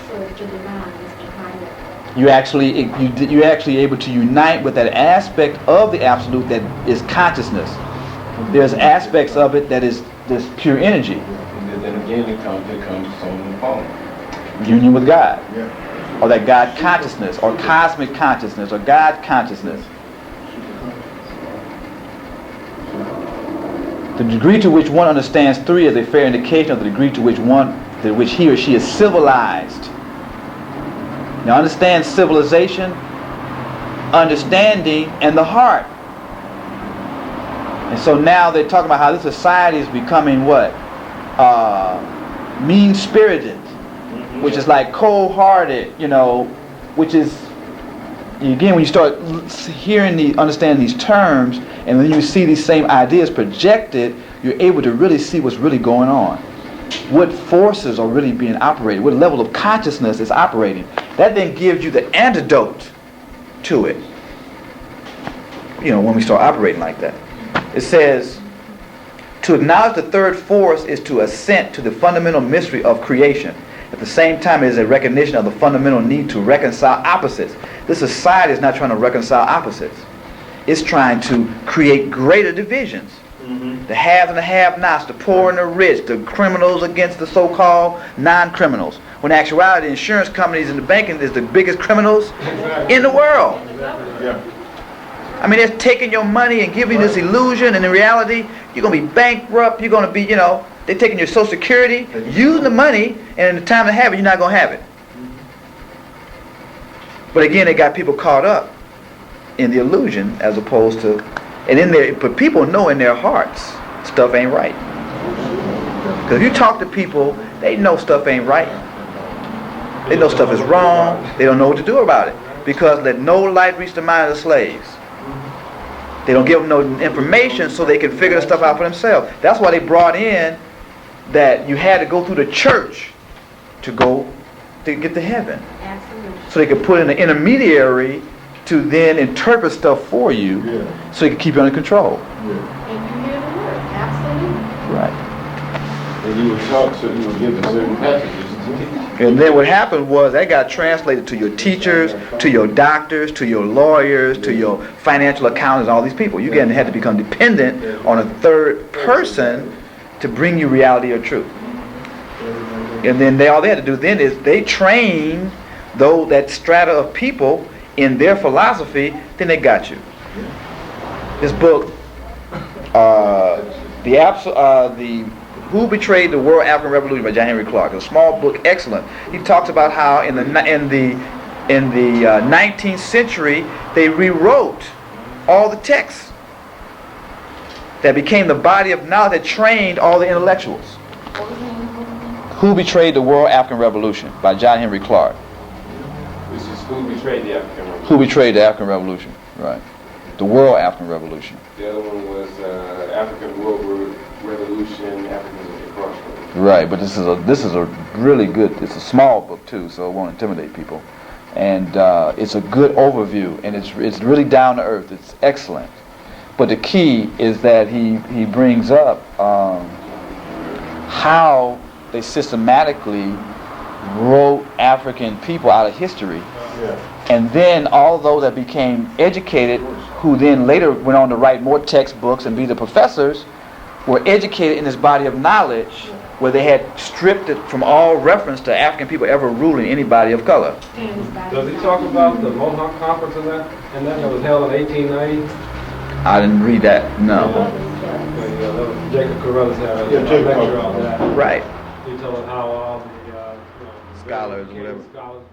B: So it's the divine, it's the higher.
A: You're actually able to unite with that aspect of the absolute that is consciousness. There's aspects of it that is this pure energy.
D: And then again it comes on the phone.
A: Union with God. Or that God consciousness, or cosmic consciousness, or God consciousness. The degree to which one understands three is a fair indication of the degree to which he or she is civilized. Now understand civilization, understanding, and the heart. And so now they're talking about how this society is becoming what? Mean-spirited, which is like cold-hearted, which is, again, when you start understanding these terms, and then you see these same ideas projected, you're able to really see what's really going on. What forces are really being operated, what level of consciousness is operating. That then gives you the antidote to it, when we start operating like that. It says, to acknowledge the third force is to assent to the fundamental mystery of creation. At the same time, it is a recognition of the fundamental need to reconcile opposites. This society is not trying to reconcile opposites. It's trying to create greater divisions. The haves and the have-nots, the poor and the rich, the criminals against the so-called non-criminals. When in actuality, the insurance companies and the banking is the biggest criminals in the world. I mean, they're taking your money and giving you this illusion, and in reality, you're going to be bankrupt, you're going to be, they're taking your Social Security, using the money, and in the time to have it, you're not going to have it. But again, they got people caught up in the illusion as opposed to, but people know in their hearts stuff ain't right. Because if you talk to people, they know stuff ain't right. They know stuff is wrong. They don't know what to do about it. Because let no light reach the mind of the slaves. They don't give them no information so they can figure the stuff out for themselves. That's why they brought in that you had to go through the church to get to heaven.
B: Absolutely.
A: So they could put in an intermediary to then interpret stuff for you, so they can keep you under control.
B: And you hear the word, absolutely.
A: Right.
D: And you would talk, so you would give them certain passages.
A: And then what happened was that got translated to your teachers, to your doctors, to your lawyers, to your financial accountants, all these people. You again had to become dependent on a third person to bring you reality or truth. And then all they had to do then is they trained that strata of people in their philosophy, then they got you. This book, the Who Betrayed the World African Revolution by John Henry Clark. It's a small book, excellent. He talks about how in the 19th century they rewrote all the texts that became the body of knowledge that trained all the intellectuals. Who Betrayed the World African Revolution by John Henry Clark.
E: This is Who Betrayed the African Revolution.
A: Who Betrayed the African Revolution, right. The World African Revolution.
E: The other one was African World Revolution, Africans at the Crossroads.
A: Right, but this is a really good, it's a small book too, so it won't intimidate people. And it's a good overview, and it's really down to earth. It's excellent. But the key is that he brings up how they systematically wrote African people out of history. And then all those that became educated, who then later went on to write more textbooks and be the professors, were educated in this body of knowledge where they had stripped it from all reference to African people ever ruling anybody of color.
E: Does he talk about the Mohawk Conference in that was held in 1890?
A: I didn't read that, no.
E: Jacob Carruthers had a lecture on that.
A: Right.
E: He told how all the
A: scholars or
E: Very
A: whatever.
E: educated scholars,